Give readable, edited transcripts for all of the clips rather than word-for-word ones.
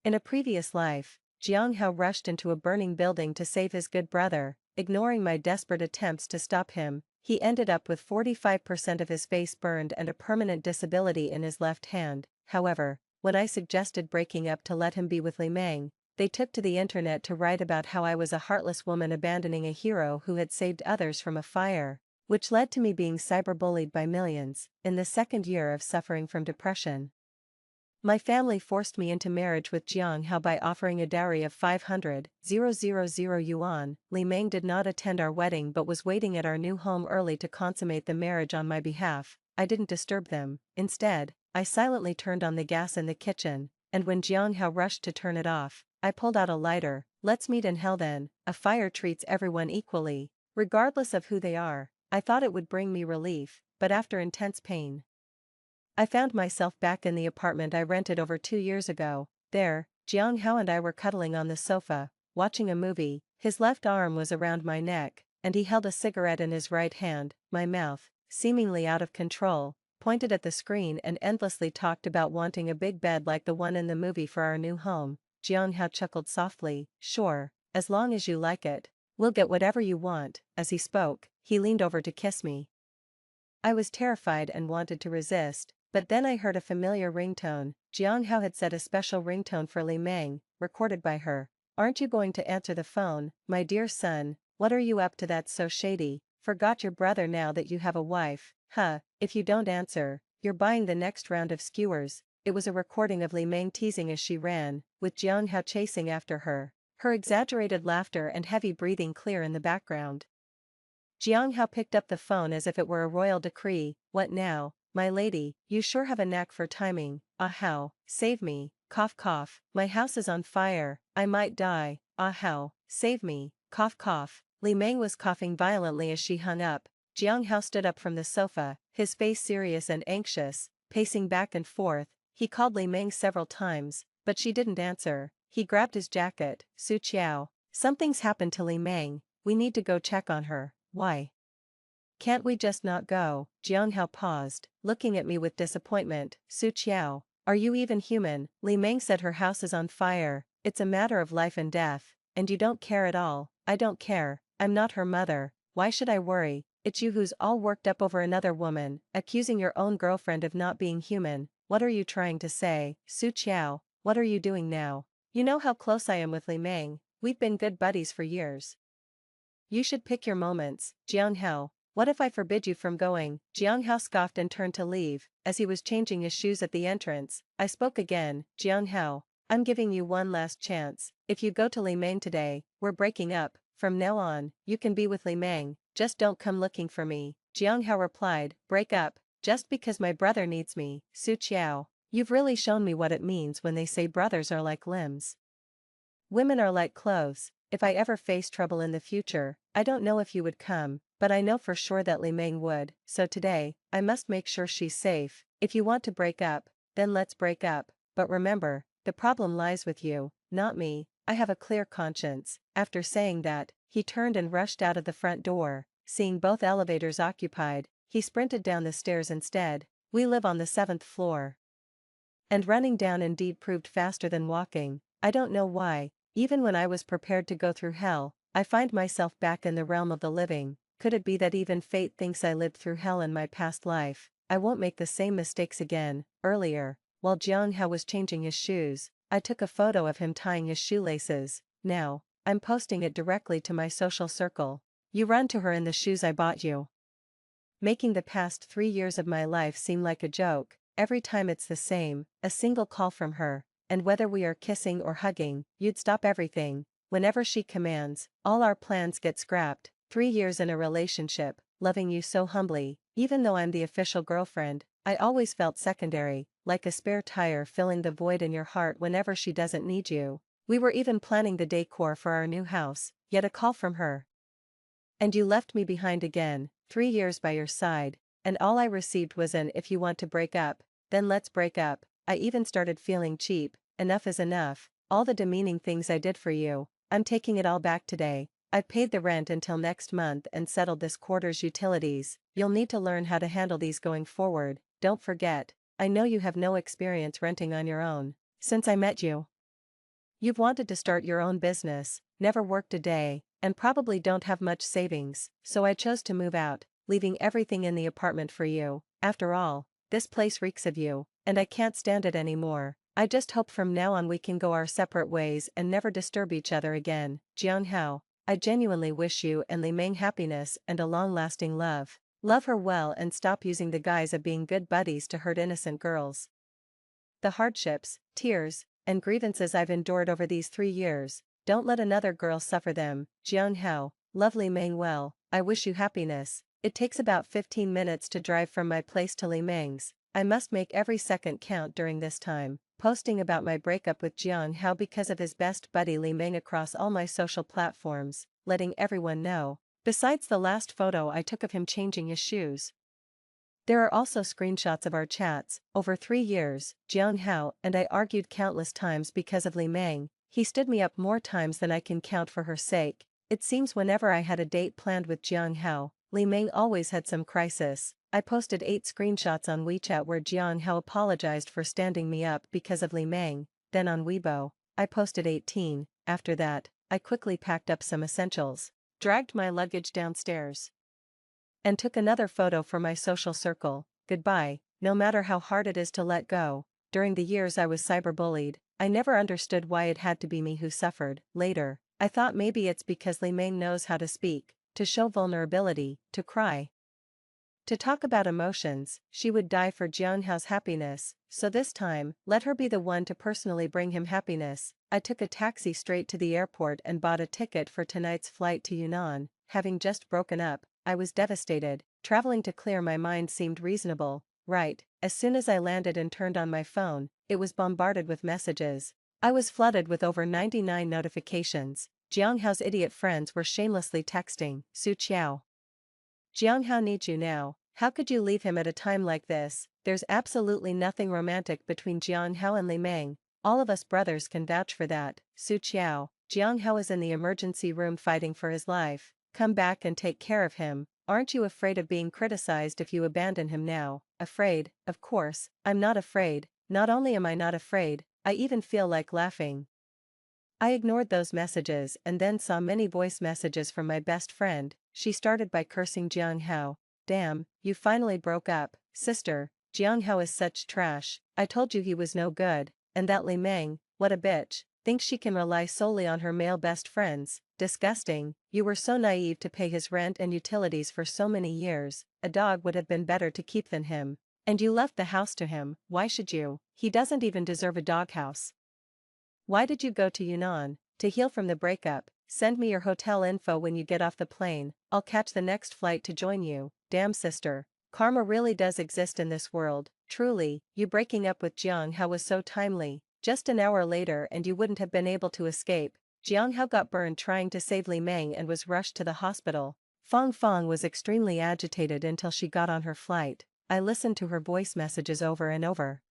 In a previous life, Jiang Hao rushed into a burning building to save his good brother, ignoring my desperate attempts to stop him. He ended up with 45% of his face burned and a permanent disability in his left hand. However, when I suggested breaking up to let him be with Li Meng, they took to the internet to write about how I was a heartless woman abandoning a hero who had saved others from a fire, which led to me being cyberbullied by millions. In the second year of suffering from depression, my family forced me into marriage with Jiang Hao by offering a dowry of 500,000 yuan. Li Meng did not attend our wedding but was waiting at our new home early to consummate the marriage on my behalf. I didn't disturb them. Instead, I silently turned on the gas in the kitchen, and when Jiang Hao rushed to turn it off, I pulled out a lighter. Let's meet in hell then. A fire treats everyone equally, regardless of who they are. I thought it would bring me relief, but after intense pain, I found myself back in the apartment I rented over 2 years ago. There, Jiang Hao and I were cuddling on the sofa, watching a movie. His left arm was around my neck, and he held a cigarette in his right hand. My mouth, seemingly out of control, pointed at the screen and endlessly talked about wanting a big bed like the one in the movie for our new home. Jiang Hao chuckled softly. Sure, as long as you like it, we'll get whatever you want. As he spoke, he leaned over to kiss me. I was terrified and wanted to resist, but then I heard a familiar ringtone. Jiang Hao had set a special ringtone for Li Meng, recorded by her. Aren't you going to answer the phone, my dear son? What are you up to that's so shady? Forgot your brother now that you have a wife? Huh, if you don't answer, you're buying the next round of skewers. It was a recording of Li Meng teasing as she ran, with Jiang Hao chasing after her, her exaggerated laughter and heavy breathing clear in the background. Jiang Hao picked up the phone as if it were a royal decree. What now, my lady? You sure have a knack for timing. Ah Hao, save me, cough cough, my house is on fire, I might die. Ah Hao, save me, cough cough. Li Meng was coughing violently as she hung up. Jiang Hao stood up from the sofa, his face serious and anxious, pacing back and forth. He called Li Meng several times, but she didn't answer. He grabbed his jacket. Su Qiao, something's happened to Li Meng, we need to go check on her. Why can't we just not go? Jiang Hao paused, looking at me with disappointment. Su Qiao, are you even human? Li Meng said her house is on fire, it's a matter of life and death, and you don't care at all. I don't care, I'm not her mother, why should I worry? It's you who's all worked up over another woman, accusing your own girlfriend of not being human. What are you trying to say? Su Qiao, what are you doing now? You know how close I am with Li Meng, we've been good buddies for years. You should pick your moments. Jiang Hao, what if I forbid you from going? Jiang Hao scoffed and turned to leave. As he was changing his shoes at the entrance, I spoke again. Jiang Hao, I'm giving you one last chance. If you go to Li Meng today, we're breaking up. From now on, you can be with Li Meng, just don't come looking for me. Jiang Hao replied, break up, just because my brother needs me. Su Qiao, you've really shown me what it means when they say brothers are like limbs. Women are like clothes. If I ever face trouble in the future, I don't know if you would come, but I know for sure that Li Meng would. So today, I must make sure she's safe. If you want to break up, then let's break up. But remember, the problem lies with you, not me. I have a clear conscience. After saying that, he turned and rushed out of the front door. Seeing both elevators occupied, he sprinted down the stairs instead. We live on the 7th floor. And running down indeed proved faster than walking. I don't know why. Even when I was prepared to go through hell, I find myself back in the realm of the living. Could it be that even fate thinks I lived through hell in my past life? I won't make the same mistakes again. Earlier, while Jiang Hao was changing his shoes, I took a photo of him tying his shoelaces. Now, I'm posting it directly to my social circle. You run to her in the shoes I bought you. Making the past 3 years of my life seem like a joke. Every time it's the same, a single call from her. And whether we are kissing or hugging, you'd stop everything. Whenever she commands, all our plans get scrapped. 3 years in a relationship, loving you so humbly, even though I'm the official girlfriend, I always felt secondary, like a spare tire filling the void in your heart whenever she doesn't need you. We were even planning the decor for our new house, yet a call from her. And you left me behind again, 3 years by your side, and all I received was an if you want to break up, then let's break up. I even started feeling cheap. Enough is enough. All the demeaning things I did for you, I'm taking it all back today. I've paid the rent until next month and settled this quarter's utilities. You'll need to learn how to handle these going forward. Don't forget, I know you have no experience renting on your own. Since I met you, You've wanted to start your own business, never worked a day, and probably don't have much savings, so I chose to move out, leaving everything in the apartment for you. After all, this place reeks of you, and I can't stand it anymore. I just hope from now on we can go our separate ways and never disturb each other again. Jiang Hao, I genuinely wish you and Li Meng happiness and a long-lasting love. Love her well and stop using the guise of being good buddies to hurt innocent girls. The hardships, tears, and grievances I've endured over these 3 years, don't let another girl suffer them. Jiang Hao, lovely Meng well, I wish you happiness. It takes about 15 minutes to drive from my place to Li Meng's. I must make every second count during this time, posting about my breakup with Jiang Hao because of his best buddy Li Meng across all my social platforms, letting everyone know. Besides the last photo I took of him changing his shoes, there are also screenshots of our chats. Over 3 years, Jiang Hao and I argued countless times because of Li Meng. He stood me up more times than I can count for her sake. It seems whenever I had a date planned with Jiang Hao, Li Meng always had some crisis. I posted 8 screenshots on WeChat where Jiang Hao apologized for standing me up because of Li Meng. Then on Weibo, I posted 18. After that, I quickly packed up some essentials, dragged my luggage downstairs, and took another photo for my social circle. Goodbye. No matter how hard it is to let go. During the years I was cyberbullied, I never understood why it had to be me who suffered. Later, I thought maybe it's because Li Meng knows how to speak, to show vulnerability, to cry, to talk about emotions. She would die for Jiang Hao's happiness, so this time, let her be the one to personally bring him happiness. I took a taxi straight to the airport and bought a ticket for tonight's flight to Yunnan. Having just broken up, I was devastated. Traveling to clear my mind seemed reasonable, right? As soon as I landed and turned on my phone, it was bombarded with messages. I was flooded with over 99 notifications. Jiang Hao's idiot friends were shamelessly texting, Su Qiao. Jiang Hao needs you now. How could you leave him at a time like this? There's absolutely nothing romantic between Jiang Hao and Li Meng. All of us brothers can vouch for that. Su Qiao, Jiang Hao is in the emergency room fighting for his life. Come back and take care of him. Aren't you afraid of being criticized if you abandon him now? Afraid? Of course, I'm not afraid. Not only am I not afraid, I even feel like laughing. I ignored those messages and then saw many voice messages from my best friend. She started by cursing Jiang Hao. Damn, you finally broke up, sister. Jiang Hao is such trash. I told you he was no good. And that Li Meng, what a bitch, thinks she can rely solely on her male best friends. Disgusting. You were so naive to pay his rent and utilities for so many years. A dog would have been better to keep than him. And you left the house to him. Why should you? He doesn't even deserve a doghouse. Why did you go to Yunnan? To heal from the breakup. Send me your hotel info when you get off the plane. I'll catch the next flight to join you. Damn sister. Karma really does exist in this world. Truly, you breaking up with Jiang Hao was so timely. Just an hour later and you wouldn't have been able to escape. Jiang Hao got burned trying to save Li Meng and was rushed to the hospital. Fong Fong was extremely agitated until she got on her flight. I listened to her voice messages over and over.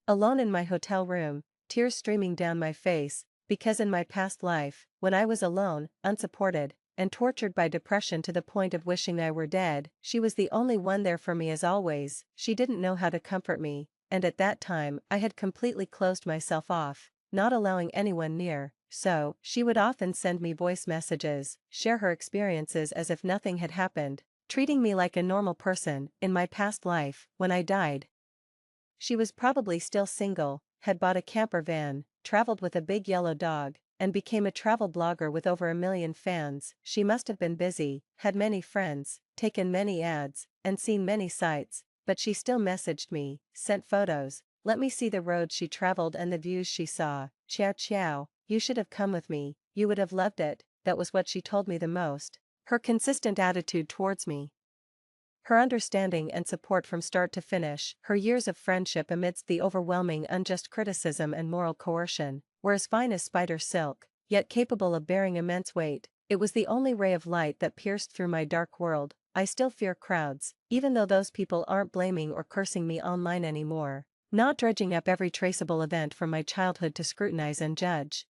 Alone in my hotel room, tears streaming down my face, because in my past life, when I was alone, unsupported, and tortured by depression to the point of wishing I were dead, she was the only one there for me as always. She didn't know how to comfort me, and at that time I had completely closed myself off, not allowing anyone near, so she would often send me voice messages, share her experiences as if nothing had happened, treating me like a normal person. In my past life, when I died, she was probably still single, had bought a camper van, traveled with a big yellow dog, and became a travel blogger with over 1 million fans. She must have been busy, had many friends, taken many ads, and seen many sights, but she still messaged me, sent photos, let me see the roads she traveled and the views she saw. Ciao ciao, you should have come with me, you would have loved it. That was what she told me the most. Her consistent attitude towards me, her understanding and support from start to finish, her years of friendship amidst the overwhelming unjust criticism and moral coercion, were as fine as spider silk, yet capable of bearing immense weight. It was the only ray of light that pierced through my dark world. I still fear crowds, even though those people aren't blaming or cursing me online anymore, not dredging up every traceable event from my childhood to scrutinize and judge.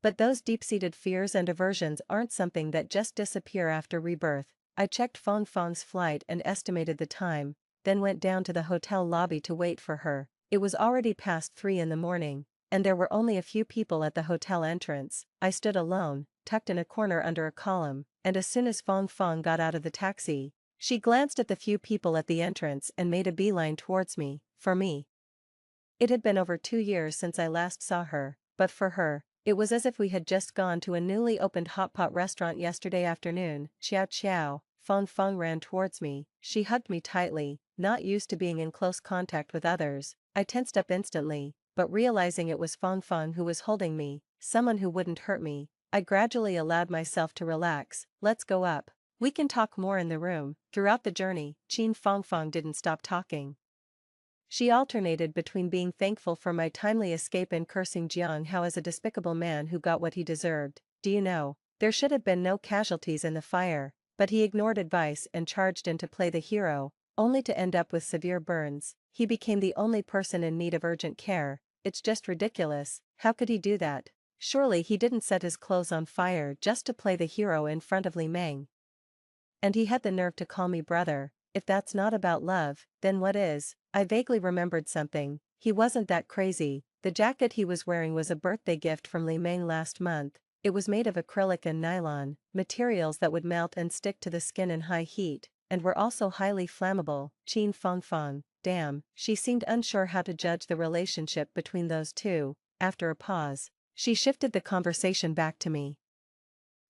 But those deep-seated fears and aversions aren't something that just disappear after rebirth. I checked Fong Fong's flight and estimated the time, then went down to the hotel lobby to wait for her. It was already past 3 in the morning. and there were only a few people at the hotel entrance. I stood alone, tucked in a corner under a column, and as soon as Fong Fong got out of the taxi, she glanced at the few people at the entrance and made a beeline towards me. For me, it had been over 2 years since I last saw her, but for her, it was as if we had just gone to a newly opened hot pot restaurant yesterday afternoon. Ciao ciao. Fong Fong ran towards me. She hugged me tightly. Not used to being in close contact with others, I tensed up instantly, but realizing it was Fong Fong who was holding me, someone who wouldn't hurt me, I gradually allowed myself to relax. Let's go up. We can talk more in the room. Throughout the journey, Qin Fong Fong didn't stop talking. She alternated between being thankful for my timely escape and cursing Jiang Hao as a despicable man who got what he deserved. Do you know, there should have been no casualties in the fire, but he ignored advice and charged in to play the hero, only to end up with severe burns. He became the only person in need of urgent care. It's just ridiculous. How could he do that? Surely he didn't set his clothes on fire just to play the hero in front of Li Meng. And he had the nerve to call me brother. If that's not about love, then what is? I vaguely remembered something. He wasn't that crazy. The jacket he was wearing was a birthday gift from Li Meng last month. It was made of acrylic and nylon, materials that would melt and stick to the skin in high heat, and were also highly flammable. Qin Fong Fong, damn, she seemed unsure how to judge the relationship between those two. After a pause, she shifted the conversation back to me.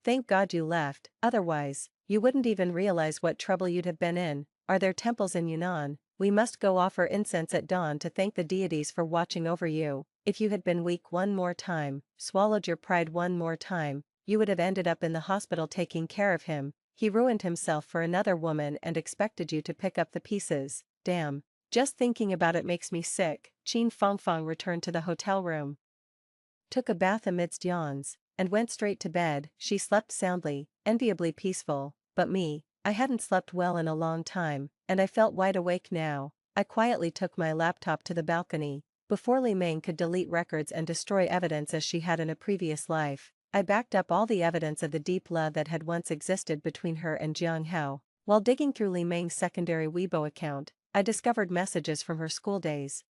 Thank God you left, otherwise, you wouldn't even realize what trouble you'd have been in. Are there temples in Yunnan? We must go offer incense at dawn to thank the deities for watching over you. If you had been weak one more time, swallowed your pride one more time, you would have ended up in the hospital taking care of him. He ruined himself for another woman and expected you to pick up the pieces. Damn. Just thinking about it makes me sick. Qin Fong Fong returned to the hotel room, took a bath amidst yawns, and went straight to bed. She slept soundly, enviably peaceful, but me, I hadn't slept well in a long time, and I felt wide awake now. I quietly took my laptop to the balcony. Before Li Meng could delete records and destroy evidence as she had in a previous life, I backed up all the evidence of the deep love that had once existed between her and Jiang Hao. While digging through Li Meng's secondary Weibo account, I discovered messages from her school days.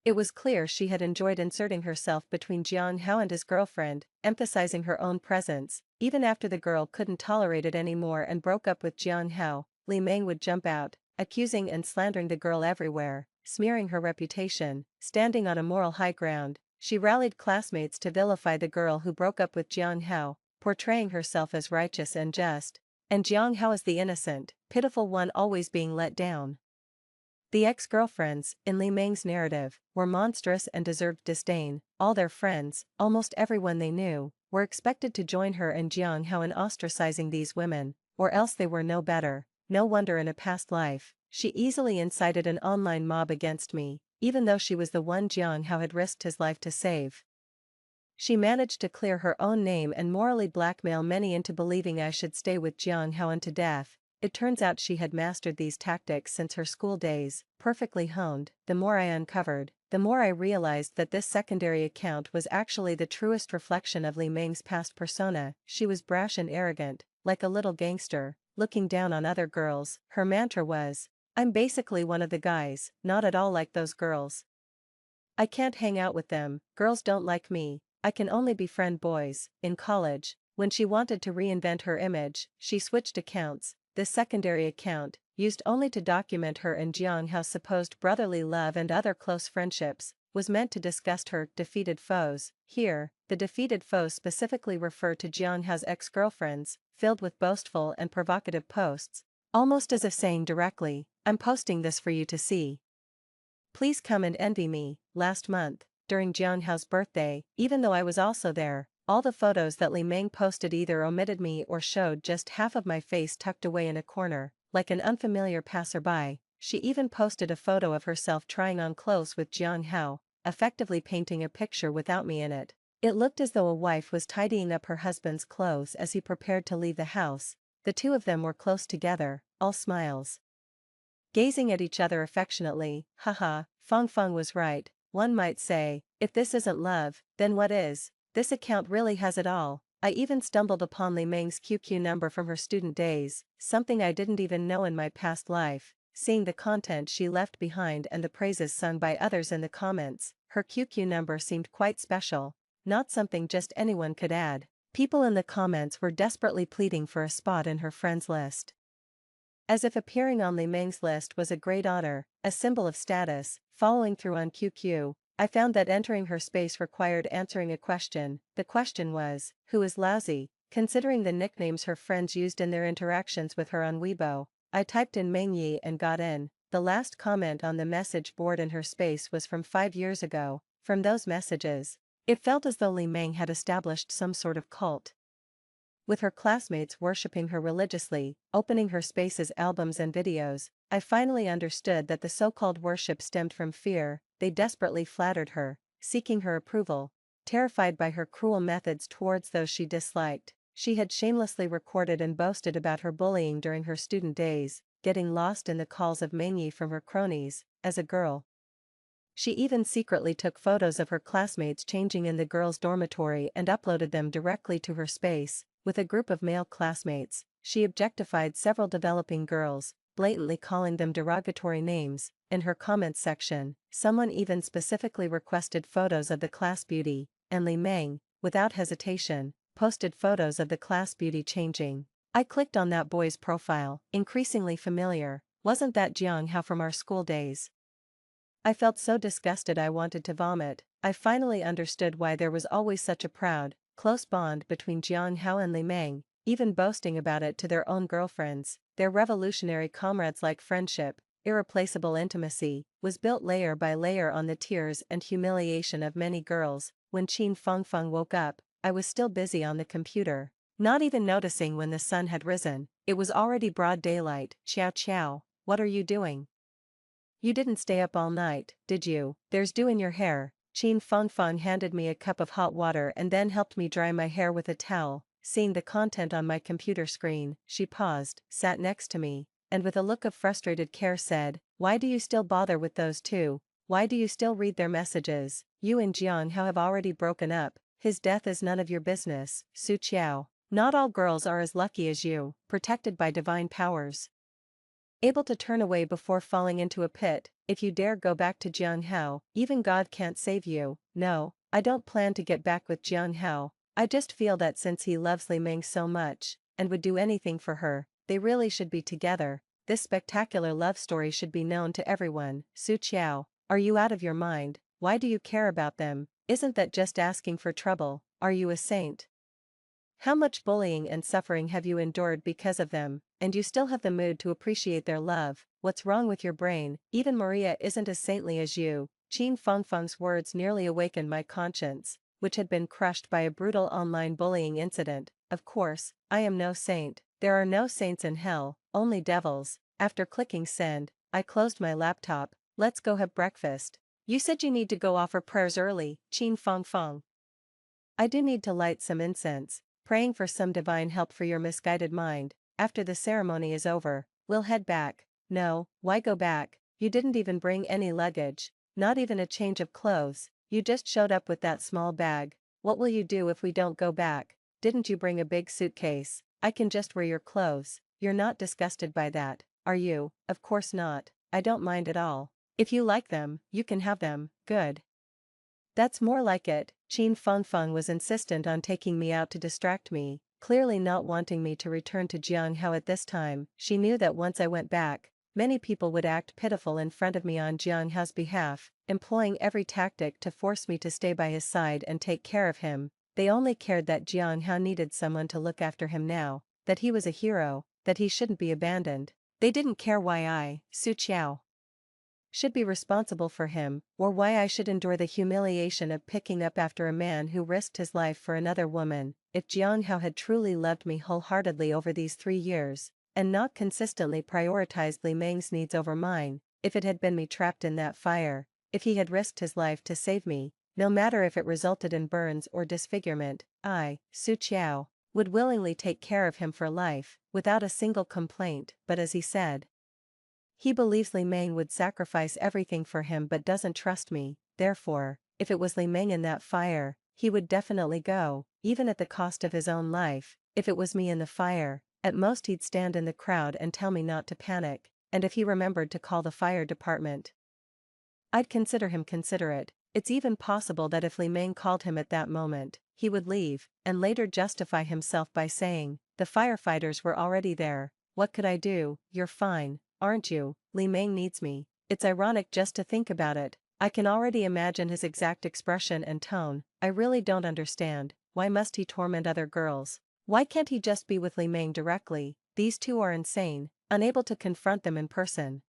It was clear she had enjoyed inserting herself between Jiang Hao and his girlfriend, emphasizing her own presence. Even after the girl couldn't tolerate it anymore and broke up with Jiang Hao, Li Meng would jump out, accusing and slandering the girl everywhere, smearing her reputation. Standing on a moral high ground, she rallied classmates to vilify the girl who broke up with Jiang Hao, portraying herself as righteous and just, and Jiang Hao as the innocent, pitiful one always being let down. The ex-girlfriends, in Li Meng's narrative, were monstrous and deserved disdain. All their friends, almost everyone they knew, were expected to join her and Jiang Hao in ostracizing these women, or else they were no better. No wonder in a past life, she easily incited an online mob against me, even though she was the one Jiang Hao had risked his life to save. She managed to clear her own name and morally blackmail many into believing I should stay with Jiang Hao unto death. It turns out she had mastered these tactics since her school days, perfectly honed. The more I uncovered, the more I realized that this secondary account was actually the truest reflection of Li Meng's past persona. She was brash and arrogant, like a little gangster, looking down on other girls. Her mantra was, "I'm basically one of the guys, not at all like those girls. I can't hang out with them, girls don't like me, I can only befriend boys." In college, when she wanted to reinvent her image, she switched accounts. This secondary account, used only to document her and Jiang Hao's supposed brotherly love and other close friendships, was meant to disgust her defeated foes. Here, the defeated foes specifically refer to Jiang Hao's ex-girlfriends, filled with boastful and provocative posts, almost as if saying directly, "I'm posting this for you to see. Please come and envy me." Last month, during Jiang Hao's birthday, even though I was also there, all the photos that Li Meng posted either omitted me or showed just half of my face tucked away in a corner, like an unfamiliar passerby. She even posted a photo of herself trying on clothes with Jiang Hao, effectively painting a picture without me in it. It looked as though a wife was tidying up her husband's clothes as he prepared to leave the house. The two of them were close together, all smiles, gazing at each other affectionately. Haha, Fong Fong was right. One might say, if this isn't love, then what is? This account really has it all. I even stumbled upon Li Meng's QQ number from her student days, something I didn't even know in my past life. Seeing the content she left behind and the praises sung by others in the comments, her QQ number seemed quite special, not something just anyone could add. People in the comments were desperately pleading for a spot in her friends list. As if appearing on Li Meng's list was a great honor, a symbol of status. Following through on QQ, I found that entering her space required answering a question. The question was, who is lousy? Considering the nicknames her friends used in their interactions with her on Weibo, I typed in Meng Yi and got in. The last comment on the message board in her space was from 5 years ago. From those messages, it felt as though Li Meng had established some sort of cult, with her classmates worshipping her religiously. Opening her space's albums and videos, I finally understood that the so-called worship stemmed from fear. They desperately flattered her, seeking her approval. Terrified by her cruel methods towards those she disliked, she had shamelessly recorded and boasted about her bullying during her student days, getting lost in the calls of Meng Yi from her cronies. As a girl, she even secretly took photos of her classmates changing in the girls' dormitory and uploaded them directly to her space. With a group of male classmates, she objectified several developing girls, blatantly calling them derogatory names. In her comments section, someone even specifically requested photos of the class beauty, and Li Meng, without hesitation, posted photos of the class beauty changing. I clicked on that boy's profile, increasingly familiar. Wasn't that Jiang Hao from our school days? I felt so disgusted I wanted to vomit. I finally understood why there was always such a proud, close bond between Jiang Hao and Li Meng, even boasting about it to their own girlfriends. Their revolutionary comrades-like friendship, irreplaceable intimacy, was built layer by layer on the tears and humiliation of many girls. When Qin Fengfeng woke up, I was still busy on the computer, not even noticing when the sun had risen. It was already broad daylight. Qiao Qiao, what are you doing? You didn't stay up all night, did you? There's dew in your hair. Qin Fengfeng handed me a cup of hot water and then helped me dry my hair with a towel. Seeing the content on my computer screen, she paused, sat next to me, and with a look of frustrated care said, "Why do you still bother with those two? Why do you still read their messages? You and Jiang Hao have already broken up. His death is none of your business." Su Qiao. Not all girls are as lucky as you, protected by divine powers, able to turn away before falling into a pit. If you dare go back to Jiang Hao, even God can't save you. No, I don't plan to get back with Jiang Hao. I just feel that since he loves Li Meng so much, and would do anything for her, they really should be together. This spectacular love story should be known to everyone. Su Qiao, are you out of your mind? Why do you care about them? Isn't that just asking for trouble? Are you a saint? How much bullying and suffering have you endured because of them, and you still have the mood to appreciate their love? What's wrong with your brain? Even Maria isn't as saintly as you. Qin Fengfeng's words nearly awakened my conscience, which had been crushed by a brutal online bullying incident. Of course, I am no saint. There are no saints in hell, only devils. After clicking send, I closed my laptop. Let's go have breakfast. You said you need to go offer prayers early, Qin Fengfeng. I do need to light some incense, praying for some divine help for your misguided mind. After the ceremony is over, we'll head back. No, why go back? You didn't even bring any luggage, not even a change of clothes. You just showed up with that small bag. What will you do if we don't go back? Didn't you bring a big suitcase? I can just wear your clothes. You're not disgusted by that, are you? Of course not. I don't mind at all. If you like them, you can have them. Good. That's more like it. Qin Fengfeng was insistent on taking me out to distract me, clearly not wanting me to return to Jiang Hao at this time. She knew that once I went back, many people would act pitiful in front of me on Jiang Hao's behalf, employing every tactic to force me to stay by his side and take care of him. They only cared that Jiang Hao needed someone to look after him now, that he was a hero, that he shouldn't be abandoned. They didn't care why I, Su Qiao, should be responsible for him, or why I should endure the humiliation of picking up after a man who risked his life for another woman. If Jiang Hao had truly loved me wholeheartedly over these 3 years, and not consistently prioritized Li Meng's needs over mine, if it had been me trapped in that fire, if he had risked his life to save me, no matter if it resulted in burns or disfigurement, I, Su Qiao, would willingly take care of him for life, without a single complaint. But as he said, he believes Li Meng would sacrifice everything for him but doesn't trust me. Therefore, if it was Li Meng in that fire, he would definitely go, even at the cost of his own life. If it was me in the fire, at most he'd stand in the crowd and tell me not to panic, and if he remembered to call the fire department, I'd consider him considerate. It's even possible that if Li Meng called him at that moment, he would leave, and later justify himself by saying, "The firefighters were already there, what could I do? You're fine, aren't you? Li Meng needs me." It's ironic just to think about it. I can already imagine his exact expression and tone. "I really don't understand, why must he torment other girls? Why can't he just be with Li Meng directly? These two are insane," unable to confront them in person.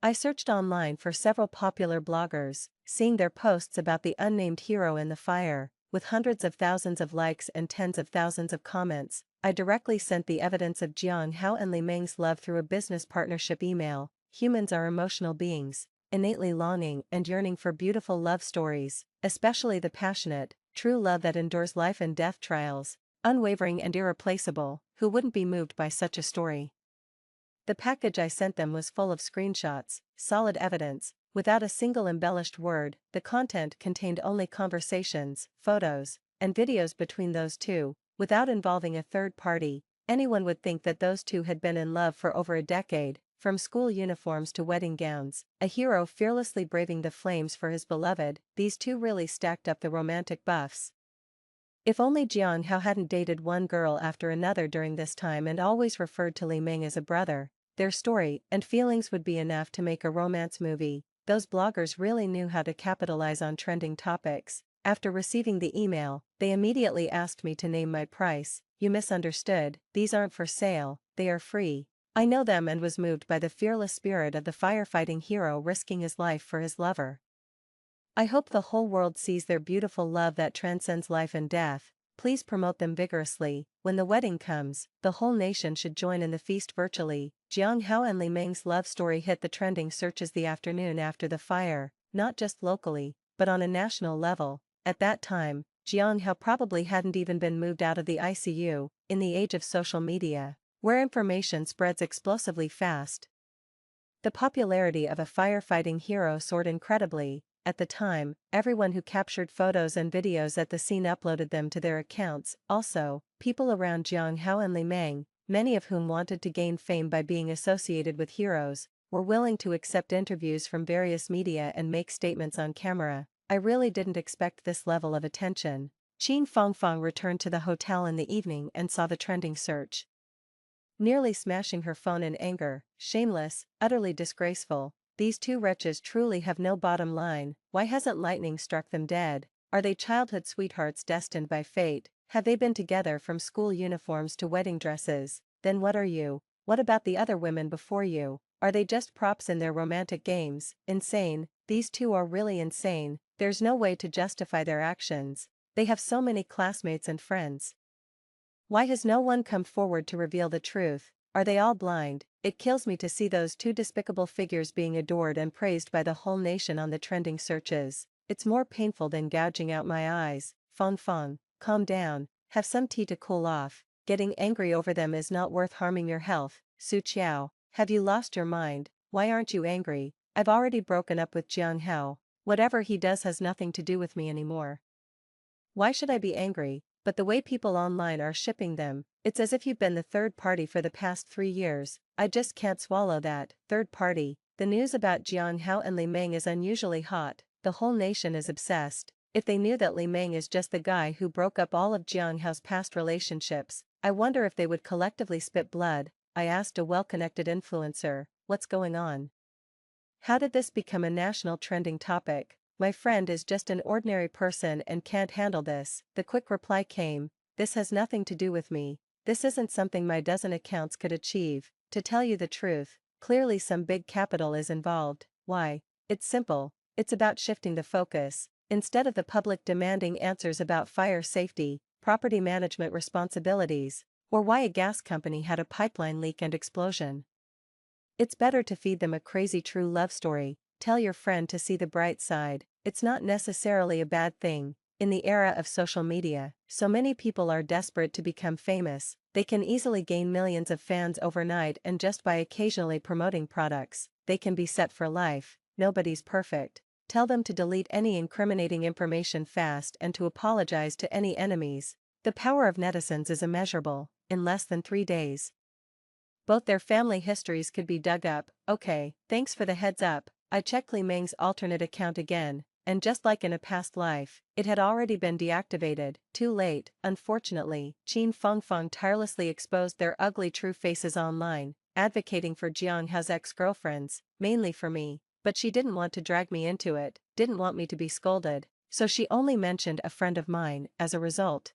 I searched online for several popular bloggers, seeing their posts about the unnamed hero in the fire, with hundreds of thousands of likes and tens of thousands of comments. I directly sent the evidence of Jiang Hao and Li Meng's love through a business partnership email. Humans are emotional beings, innately longing and yearning for beautiful love stories, especially the passionate, true love that endures life and death trials, unwavering and irreplaceable. Who wouldn't be moved by such a story? The package I sent them was full of screenshots, solid evidence, without a single embellished word. The content contained only conversations, photos, and videos between those two, without involving a third party. Anyone would think that those two had been in love for over a decade, from school uniforms to wedding gowns, a hero fearlessly braving the flames for his beloved. These two really stacked up the romantic buffs. If only Jiang Hao hadn't dated one girl after another during this time and always referred to Li Meng as a brother, their story and feelings would be enough to make a romance movie. Those bloggers really knew how to capitalize on trending topics. After receiving the email, they immediately asked me to name my price. "You misunderstood, these aren't for sale, they are free." I know them and was moved by the fearless spirit of the firefighting hero risking his life for his lover. I hope the whole world sees their beautiful love that transcends life and death. Please promote them vigorously. When the wedding comes, the whole nation should join in the feast virtually. Jiang Hao and Li Meng's love story hit the trending searches the afternoon after the fire, not just locally, but on a national level. At that time, Jiang Hao probably hadn't even been moved out of the ICU. In the age of social media, where information spreads explosively fast, the popularity of a firefighting hero soared incredibly. At the time, everyone who captured photos and videos at the scene uploaded them to their accounts. Also, people around Jiang Hao and Li Meng, many of whom wanted to gain fame by being associated with heroes, were willing to accept interviews from various media and make statements on camera. I really didn't expect this level of attention. Qin Fangfang returned to the hotel in the evening and saw the trending search, nearly smashing her phone in anger. "Shameless, utterly disgraceful. These two wretches truly have no bottom line. Why hasn't lightning struck them dead? Are they childhood sweethearts destined by fate? Have they been together from school uniforms to wedding dresses? Then what are you? What about the other women before you? Are they just props in their romantic games? Insane. These two are really insane. There's no way to justify their actions. They have so many classmates and friends. Why has no one come forward to reveal the truth? Are they all blind? It kills me to see those two despicable figures being adored and praised by the whole nation on the trending searches. It's more painful than gouging out my eyes." Fang Fang, calm down, have some tea to cool off. Getting angry over them is not worth harming your health. Su Qiao, have you lost your mind? Why aren't you angry? I've already broken up with Jiang Hao. Whatever he does has nothing to do with me anymore. Why should I be angry? But the way people online are shipping them, it's as if you've been the third party for the past 3 years. I just can't swallow that. Third party. The news about Jiang Hao and Li Meng is unusually hot. The whole nation is obsessed. If they knew that Li Meng is just the guy who broke up all of Jiang Hao's past relationships, I wonder if they would collectively spit blood. I asked a well-connected influencer, "What's going on? How did this become a national trending topic?" "My friend is just an ordinary person and can't handle this." The quick reply came, "This has nothing to do with me. This isn't something my dozen accounts could achieve. To tell you the truth, clearly some big capital is involved." Why? It's simple. It's about shifting the focus. Instead of the public demanding answers about fire safety, property management responsibilities, or why a gas company had a pipeline leak and explosion, it's better to feed them a crazy true love story. Tell your friend to see the bright side. It's not necessarily a bad thing. In the era of social media, so many people are desperate to become famous. They can easily gain millions of fans overnight, and just by occasionally promoting products, they can be set for life. Nobody's perfect. Tell them to delete any incriminating information fast and to apologize to any enemies. The power of netizens is immeasurable. In less than 3 days, both their family histories could be dug up. Okay, thanks for the heads up. I checked Li Meng's alternate account again. and just like in a past life, it had already been deactivated. Too late, unfortunately. Qin Fengfeng tirelessly exposed their ugly true faces online, advocating for Jiang Hao's ex-girlfriends, mainly for me, but she didn't want to drag me into it, didn't want me to be scolded, so she only mentioned a friend of mine. As a result,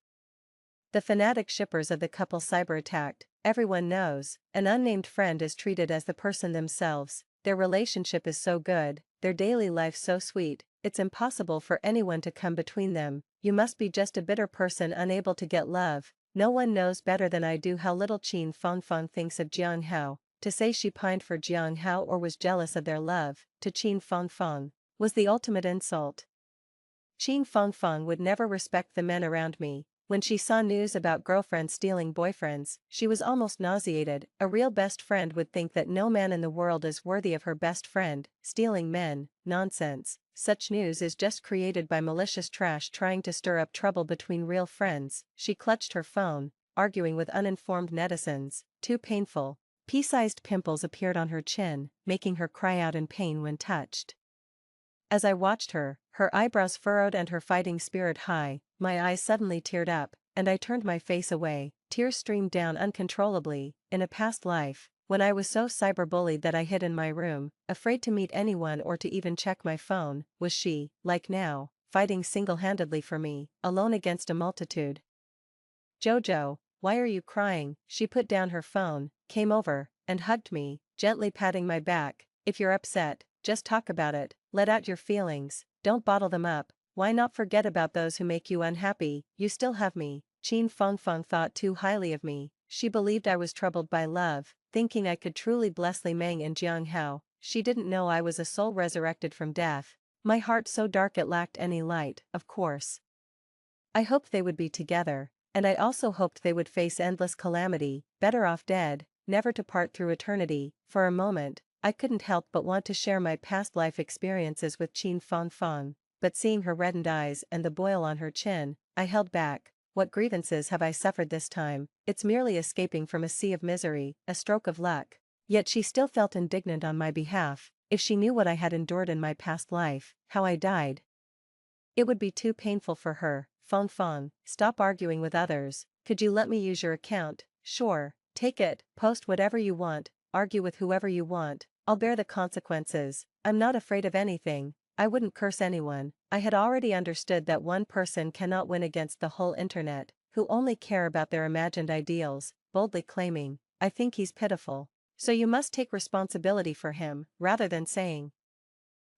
the fanatic shippers of the couple cyber-attacked. Everyone knows, an unnamed friend is treated as the person themselves. Their relationship is so good, their daily life so sweet, it's impossible for anyone to come between them. You must be just a bitter person unable to get love. No one knows better than I do how little Qin Fengfeng thinks of Jiang Hao. To say she pined for Jiang Hao or was jealous of their love, to Qin Fengfeng, was the ultimate insult. Qin Fengfeng would never respect the men around me. When she saw news about girlfriends stealing boyfriends, she was almost nauseated. A real best friend would think that no man in the world is worthy of her best friend. Stealing men, nonsense. Such news is just created by malicious trash trying to stir up trouble between real friends. She clutched her phone, arguing with uninformed netizens. Too painful. Pea-sized pimples appeared on her chin, making her cry out in pain when touched. As I watched her, her eyebrows furrowed and her fighting spirit high, my eyes suddenly teared up, and I turned my face away. Tears streamed down uncontrollably. In a past life, when I was so cyberbullied that I hid in my room, afraid to meet anyone or to even check my phone, was she, like now, fighting single-handedly for me, alone against a multitude. "Jojo, why are you crying?" She put down her phone, came over, and hugged me, gently patting my back. "If you're upset, just talk about it, let out your feelings, don't bottle them up. Why not forget about those who make you unhappy? You still have me." Qin Fengfeng thought too highly of me. She believed I was troubled by love, thinking I could truly bless Li Meng and Jiang Hao. She didn't know I was a soul resurrected from death, my heart so dark it lacked any light. Of course, I hoped they would be together, and I also hoped they would face endless calamity, better off dead, never to part through eternity. For a moment, I couldn't help but want to share my past life experiences with Qin Fengfeng, but seeing her reddened eyes and the boil on her chin, I held back. What grievances have I suffered this time? It's merely escaping from a sea of misery, a stroke of luck. Yet she still felt indignant on my behalf. If she knew what I had endured in my past life, how I died, it would be too painful for her. Fengfeng, stop arguing with others. Could you let me use your account? Sure, take it, post whatever you want, argue with whoever you want, I'll bear the consequences. I'm not afraid of anything. I wouldn't curse anyone. I had already understood that one person cannot win against the whole internet, who only care about their imagined ideals, boldly claiming, "I think he's pitiful. So you must take responsibility for him," rather than saying,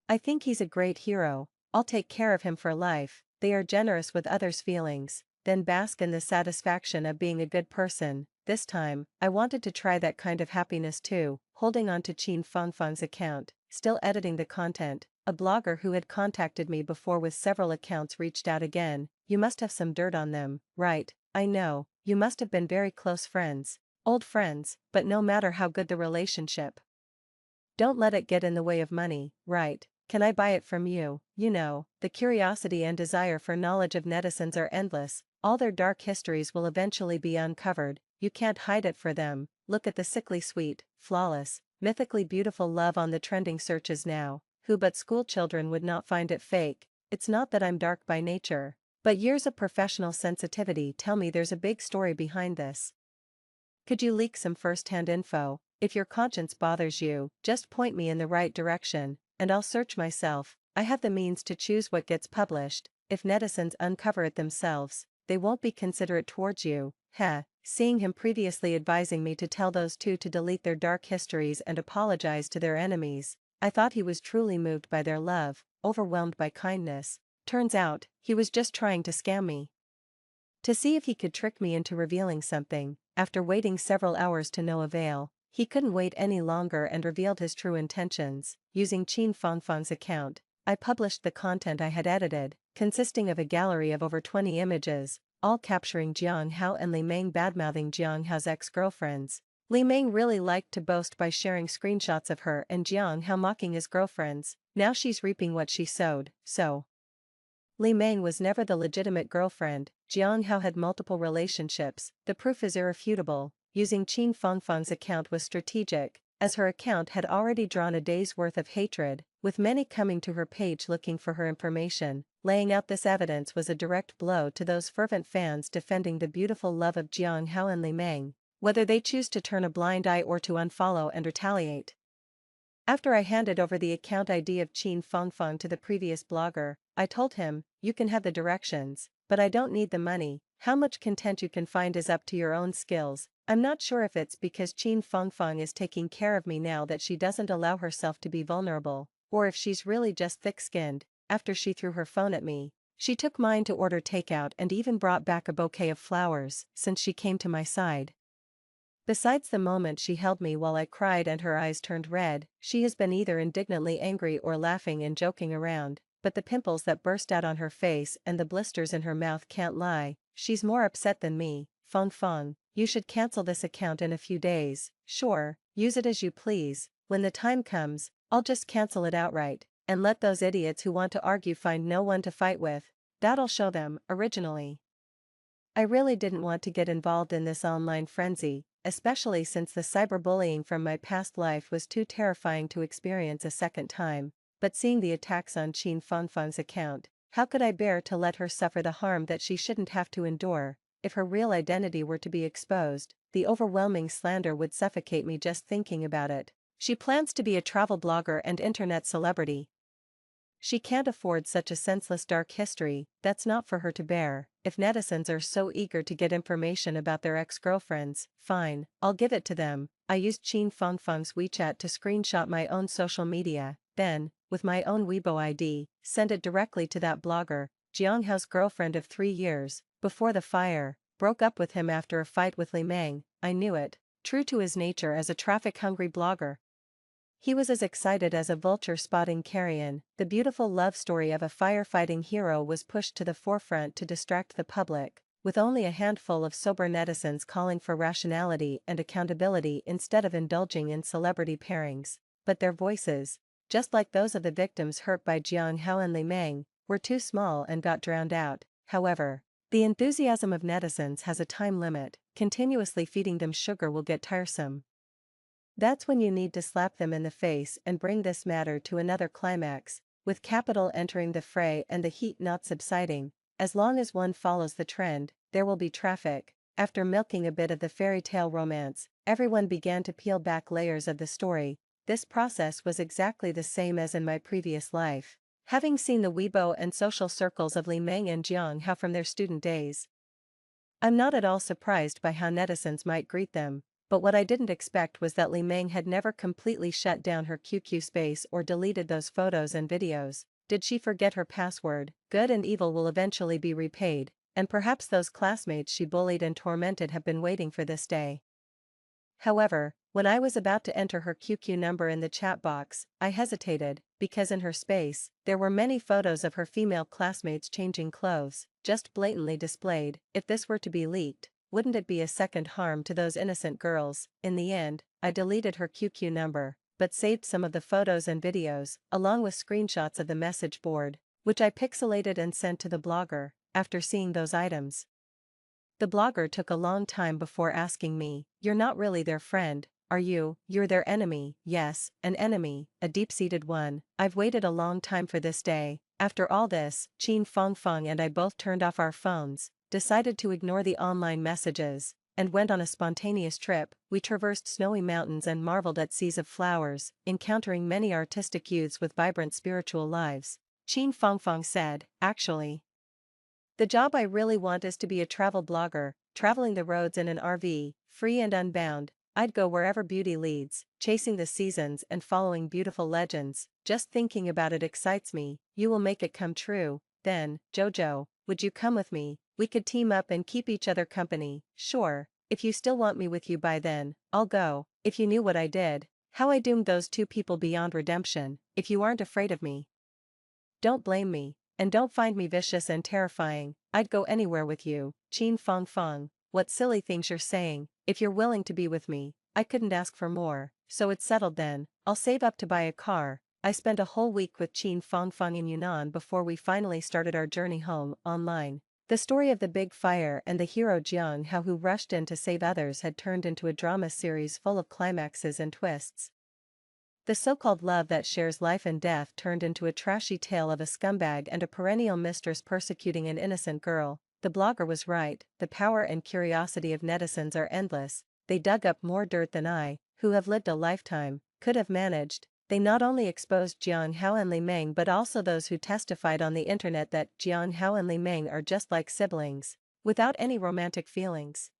"I think he's a great hero, I'll take care of him for life." They are generous with others' feelings, then bask in the satisfaction of being a good person. This time, I wanted to try that kind of happiness too. Holding on to Qin Fengfeng's account, still editing the content, a blogger who had contacted me before with several accounts reached out again. "You must have some dirt on them, right? I know, you must have been very close friends. Old friends, but no matter how good the relationship, don't let it get in the way of money, right? Can I buy it from you?" You know, the curiosity and desire for knowledge of netizens are endless. All their dark histories will eventually be uncovered. You can't hide it for them. Look at the sickly sweet, flawless, mythically beautiful love on the trending searches now. Who but schoolchildren would not find it fake? It's not that I'm dark by nature, but years of professional sensitivity tell me there's a big story behind this. Could you leak some first-hand info? If your conscience bothers you, just point me in the right direction, and I'll search myself. I have the means to choose what gets published. If netizens uncover it themselves, they won't be considerate towards you. Heh. Seeing him previously advising me to tell those two to delete their dark histories and apologize to their enemies, I thought he was truly moved by their love, overwhelmed by kindness. Turns out, he was just trying to scam me, to see if he could trick me into revealing something. After waiting several hours to no avail, he couldn't wait any longer and revealed his true intentions. Using Qin Fengfeng's account, I published the content I had edited, consisting of a gallery of over 20 images, all capturing Jiang Hao and Li Meng badmouthing Jiang Hao's ex-girlfriends. Li Meng really liked to boast by sharing screenshots of her and Jiang Hao mocking his girlfriends. Now she's reaping what she sowed. So Li Meng was never the legitimate girlfriend. Jiang Hao had multiple relationships. The proof is irrefutable. Using Qin Fengfeng's account was strategic, as her account had already drawn a day's worth of hatred. with many coming to her page looking for her information. Laying out this evidence was a direct blow to those fervent fans defending the beautiful love of Jiang Hao and Li Meng, whether they choose to turn a blind eye or to unfollow and retaliate. After I handed over the account ID of Qin Fengfeng to the previous blogger, I told him, "You can have the directions, but I don't need the money. How much content you can find is up to your own skills." I'm not sure if it's because Qin Fengfeng is taking care of me now that she doesn't allow herself to be vulnerable, or if she's really just thick-skinned. After she threw her phone at me, she took mine to order takeout and even brought back a bouquet of flowers since she came to my side. Besides the moment she held me while I cried and her eyes turned red, she has been either indignantly angry or laughing and joking around, but the pimples that burst out on her face and the blisters in her mouth can't lie. She's more upset than me. Feng, you should cancel this account in a few days. Sure, use it as you please. When the time comes, I'll just cancel it outright, and let those idiots who want to argue find no one to fight with. That'll show them. Originally, I really didn't want to get involved in this online frenzy, especially since the cyberbullying from my past life was too terrifying to experience a second time, but seeing the attacks on Qin Fengfeng's account, how could I bear to let her suffer the harm that she shouldn't have to endure? If her real identity were to be exposed, the overwhelming slander would suffocate me just thinking about it. She plans to be a travel blogger and internet celebrity. She can't afford such a senseless dark history. That's not for her to bear. If netizens are so eager to get information about their ex-girlfriends, fine, I'll give it to them. I used Qin Fengfeng's WeChat to screenshot my own social media, then, with my own Weibo ID, send it directly to that blogger. Jiang Hao's girlfriend of 3 years, before the fire, broke up with him after a fight with Li Meng. I knew it. True to his nature as a traffic-hungry blogger, he was as excited as a vulture spotting carrion. The beautiful love story of a firefighting hero was pushed to the forefront to distract the public, with only a handful of sober netizens calling for rationality and accountability instead of indulging in celebrity pairings. But their voices, just like those of the victims hurt by Jiang Hao and Li Meng, were too small and got drowned out. However, the enthusiasm of netizens has a time limit. Continuously feeding them sugar will get tiresome. That's when you need to slap them in the face and bring this matter to another climax, with capital entering the fray and the heat not subsiding. As long as one follows the trend, there will be traffic. After milking a bit of the fairy tale romance, everyone began to peel back layers of the story. This process was exactly the same as in my previous life, having seen the Weibo and social circles of Li Meng and Jiang Hao from their student days. I'm not at all surprised by how netizens might greet them. But what I didn't expect was that Li Meng had never completely shut down her QQ space or deleted those photos and videos. Did she forget her password? Good and evil will eventually be repaid, and perhaps those classmates she bullied and tormented have been waiting for this day. However, when I was about to enter her QQ number in the chat box, I hesitated, because in her space, there were many photos of her female classmates changing clothes, just blatantly displayed. If this were to be leaked, wouldn't it be a second harm to those innocent girls? In the end, I deleted her QQ number, but saved some of the photos and videos, along with screenshots of the message board, which I pixelated and sent to the blogger. After seeing those items, the blogger took a long time before asking me, "You're not really their friend, are you?" "You're their enemy." "Yes, an enemy, a deep-seated one. I've waited a long time for this day." After all this, Qin Fengfeng and I both turned off our phones, decided to ignore the online messages, and went on a spontaneous trip. We traversed snowy mountains and marveled at seas of flowers, encountering many artistic youths with vibrant spiritual lives. Qin Fengfeng said, "Actually, the job I really want is to be a travel blogger, traveling the roads in an RV, free and unbound. I'd go wherever beauty leads, chasing the seasons and following beautiful legends. Just thinking about it excites me." "You will make it come true, then, Jojo. Would you come with me? We could team up and keep each other company." "Sure, if you still want me with you by then, I'll go." If you knew what I did, how I doomed those two people beyond redemption. If you aren't afraid of me, don't blame me, and don't find me vicious and terrifying. I'd go anywhere with you." Qin Fengfeng, what silly things you're saying. If you're willing to be with me, I couldn't ask for more. So it's settled then, I'll save up to buy a car. I spent a whole week with Qin Fengfeng in Yunnan before we finally started our journey home. Online, the story of the big fire and the hero Jiang Hao who rushed in to save others had turned into a drama series full of climaxes and twists. The so-called love that shares life and death turned into a trashy tale of a scumbag and a perennial mistress persecuting an innocent girl. The blogger was right, the power and curiosity of netizens are endless. They dug up more dirt than I, who have lived a lifetime, could have managed. They not only exposed Jiang Hao and Li Meng but also those who testified on the internet that Jiang Hao and Li Meng are just like siblings, without any romantic feelings.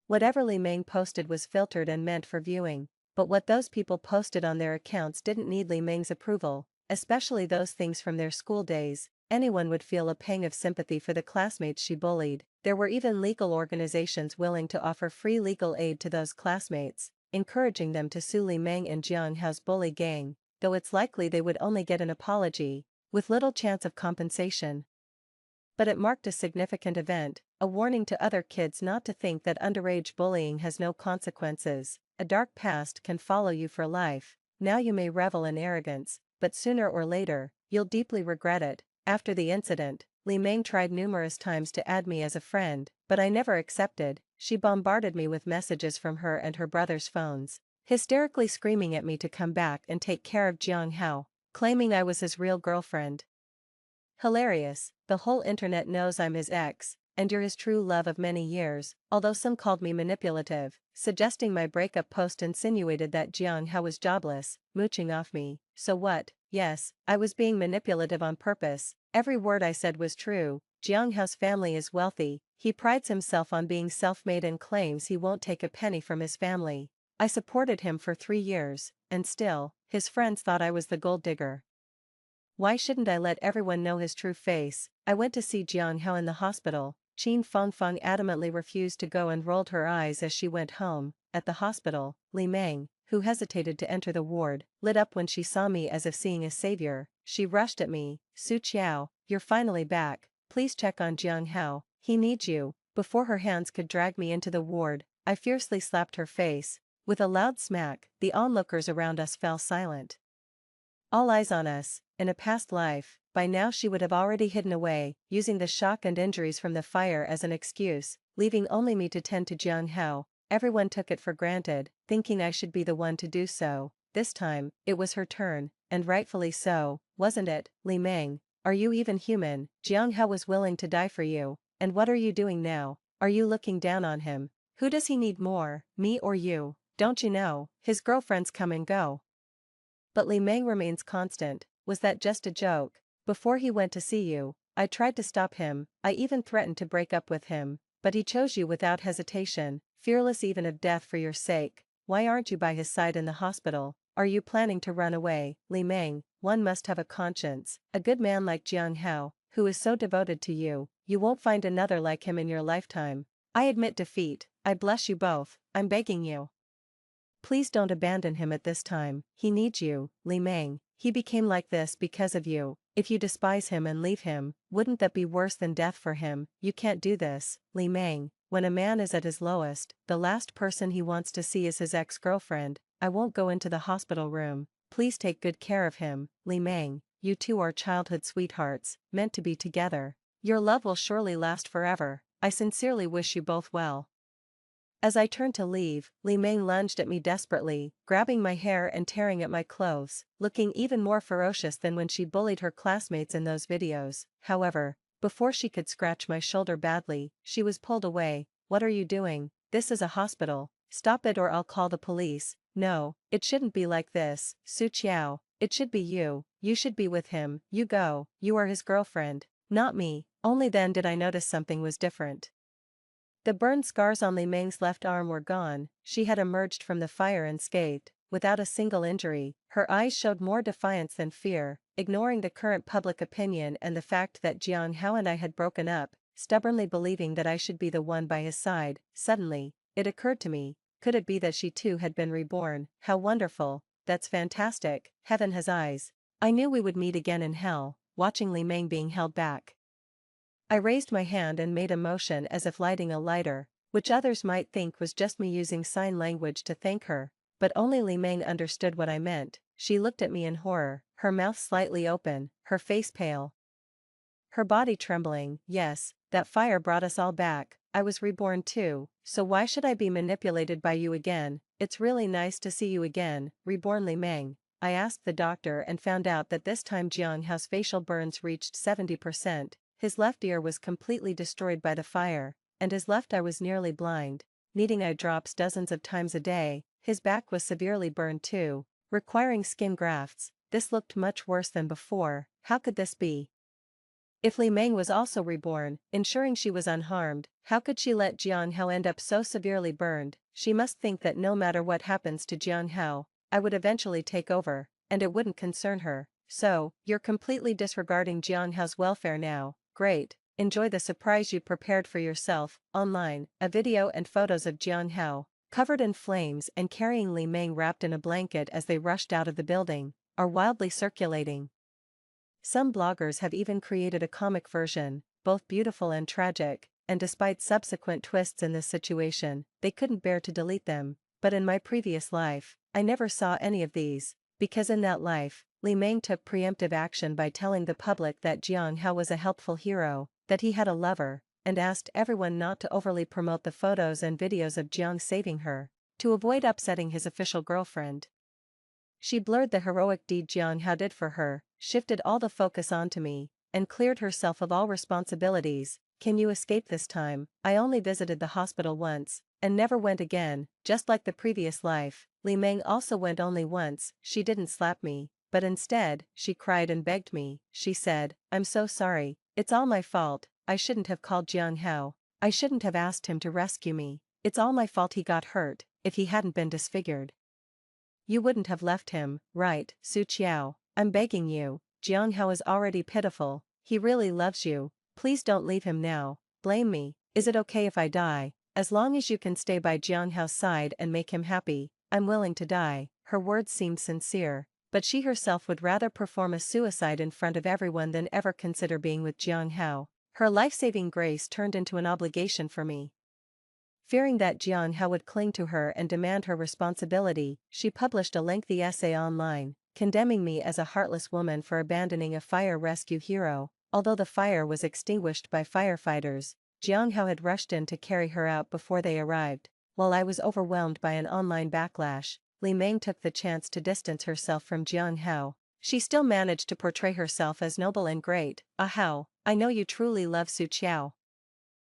Whatever Li Meng posted was filtered and meant for viewing, but what those people posted on their accounts didn't need Li Meng's approval, especially those things from their school days. Anyone would feel a pang of sympathy for the classmates she bullied. There were even legal organizations willing to offer free legal aid to those classmates, encouraging them to sue Li Meng and Jiang Hao's bully gang, though it's likely they would only get an apology, with little chance of compensation. But it marked a significant event, a warning to other kids not to think that underage bullying has no consequences. A dark past can follow you for life. Now you may revel in arrogance, but sooner or later, you'll deeply regret it. After the incident, Li Meng tried numerous times to add me as a friend, but I never accepted. She bombarded me with messages from her and her brother's phones, hysterically screaming at me to come back and take care of Jiang Hao, claiming I was his real girlfriend. Hilarious, the whole internet knows I'm his ex, and you're his true love of many years, although some called me manipulative, suggesting my breakup post insinuated that Jiang Hao was jobless, mooching off me. So what? Yes, I was being manipulative on purpose. Every word I said was true. Jiang Hao's family is wealthy, he prides himself on being self-made and claims he won't take a penny from his family. I supported him for 3 years, and still, his friends thought I was the gold digger. Why shouldn't I let everyone know his true face? I went to see Jiang Hao in the hospital. Qin Fengfeng adamantly refused to go and rolled her eyes as she went home. At the hospital, Li Meng, who hesitated to enter the ward, lit up when she saw me as if seeing a savior. She rushed at me. Su Qiao, you're finally back. Please check on Jiang Hao, he needs you. Before her hands could drag me into the ward, I fiercely slapped her face. With a loud smack, the onlookers around us fell silent. All eyes on us. In a past life, by now she would have already hidden away, using the shock and injuries from the fire as an excuse, leaving only me to tend to Jiang Hao. Everyone took it for granted, thinking I should be the one to do so. This time, it was her turn, and rightfully so, wasn't it, Li Meng? Are you even human? Jiang Hao was willing to die for you, and what are you doing now? Are you looking down on him? Who does he need more, me or you? Don't you know, his girlfriends come and go. But Li Meng remains constant. Was that just a joke? Before he went to see you, I tried to stop him, I even threatened to break up with him, but he chose you without hesitation, fearless even of death for your sake. Why aren't you by his side in the hospital? Are you planning to run away? Li Meng, one must have a conscience. A good man like Jiang Hao, who is so devoted to you, you won't find another like him in your lifetime. I admit defeat, I bless you both, I'm begging you. Please don't abandon him at this time, he needs you, Li Meng. He became like this because of you. If you despise him and leave him, wouldn't that be worse than death for him? You can't do this, Li Meng. When a man is at his lowest, the last person he wants to see is his ex-girlfriend. I won't go into the hospital room. Please take good care of him, Li Meng. You two are childhood sweethearts, meant to be together. Your love will surely last forever. I sincerely wish you both well. As I turned to leave, Li Meng lunged at me desperately, grabbing my hair and tearing at my clothes, looking even more ferocious than when she bullied her classmates in those videos. However, before she could scratch my shoulder badly, she was pulled away. What are you doing? This is a hospital. Stop it or I'll call the police. No, it shouldn't be like this. Su Qiao, it should be you. You should be with him. You go. You are his girlfriend. Not me. Only then did I notice something was different. The burn scars on Li Meng's left arm were gone. She had emerged from the fire unscathed, without a single injury. Her eyes showed more defiance than fear, ignoring the current public opinion and the fact that Jiang Hao and I had broken up, stubbornly believing that I should be the one by his side. Suddenly, it occurred to me, could it be that she too had been reborn? How wonderful, that's fantastic, heaven has eyes. I knew we would meet again in hell, watching Li Meng being held back. I raised my hand and made a motion as if lighting a lighter, which others might think was just me using sign language to thank her, but only Li Meng understood what I meant. She looked at me in horror, her mouth slightly open, her face pale, her body trembling. Yes, that fire brought us all back. I was reborn too, so why should I be manipulated by you again? It's really nice to see you again, reborn Li Meng. I asked the doctor and found out that this time Jiang Hao's facial burns reached 70%, his left ear was completely destroyed by the fire, and his left eye was nearly blind, needing eye drops dozens of times a day. His back was severely burned too, requiring skin grafts. This looked much worse than before. How could this be? If Li Meng was also reborn, ensuring she was unharmed, how could she let Jiang Hao end up so severely burned? She must think that no matter what happens to Jiang Hao, I would eventually take over, and it wouldn't concern her. So, you're completely disregarding Jiang Hao's welfare now. Great. Enjoy the surprise you prepared for yourself. Online, a video and photos of Jiang Hao, covered in flames and carrying Li Meng wrapped in a blanket as they rushed out of the building, are wildly circulating. Some bloggers have even created a comic version, both beautiful and tragic, and despite subsequent twists in this situation, they couldn't bear to delete them. But in my previous life, I never saw any of these, because in that life, Li Meng took preemptive action by telling the public that Jiang Hao was a helpful hero, that he had a lover, and asked everyone not to overly promote the photos and videos of Jiang saving her, to avoid upsetting his official girlfriend. She blurred the heroic deed Jiang Hao did for her, shifted all the focus onto me, and cleared herself of all responsibilities. Can you escape this time? I only visited the hospital once, and never went again, just like the previous life. Li Meng also went only once. She didn't slap me, but instead, she cried and begged me. She said, "I'm so sorry, it's all my fault, I shouldn't have called Jiang Hao. I shouldn't have asked him to rescue me. It's all my fault he got hurt. If he hadn't been disfigured, you wouldn't have left him, right, Su Qiao? I'm begging you, Jiang Hao is already pitiful, he really loves you, please don't leave him now, blame me, is it okay if I die? As long as you can stay by Jiang Hao's side and make him happy, I'm willing to die." Her words seemed sincere, but she herself would rather perform a suicide in front of everyone than ever consider being with Jiang Hao. Her life-saving grace turned into an obligation for me. Fearing that Jiang Hao would cling to her and demand her responsibility, she published a lengthy essay online, condemning me as a heartless woman for abandoning a fire rescue hero. Although the fire was extinguished by firefighters, Jiang Hao had rushed in to carry her out before they arrived. While I was overwhelmed by an online backlash, Li Meng took the chance to distance herself from Jiang Hao. She still managed to portray herself as noble and great. "Ah Hao, I know you truly love Su Qiao.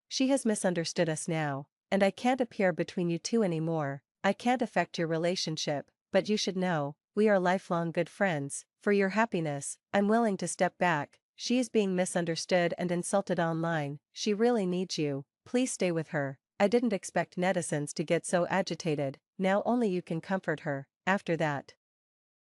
She has misunderstood us now, and I can't appear between you two anymore. I can't affect your relationship, but you should know, we are lifelong good friends. For your happiness, I'm willing to step back. She is being misunderstood and insulted online. She really needs you. Please stay with her." I didn't expect netizens to get so agitated. Now only you can comfort her. After that,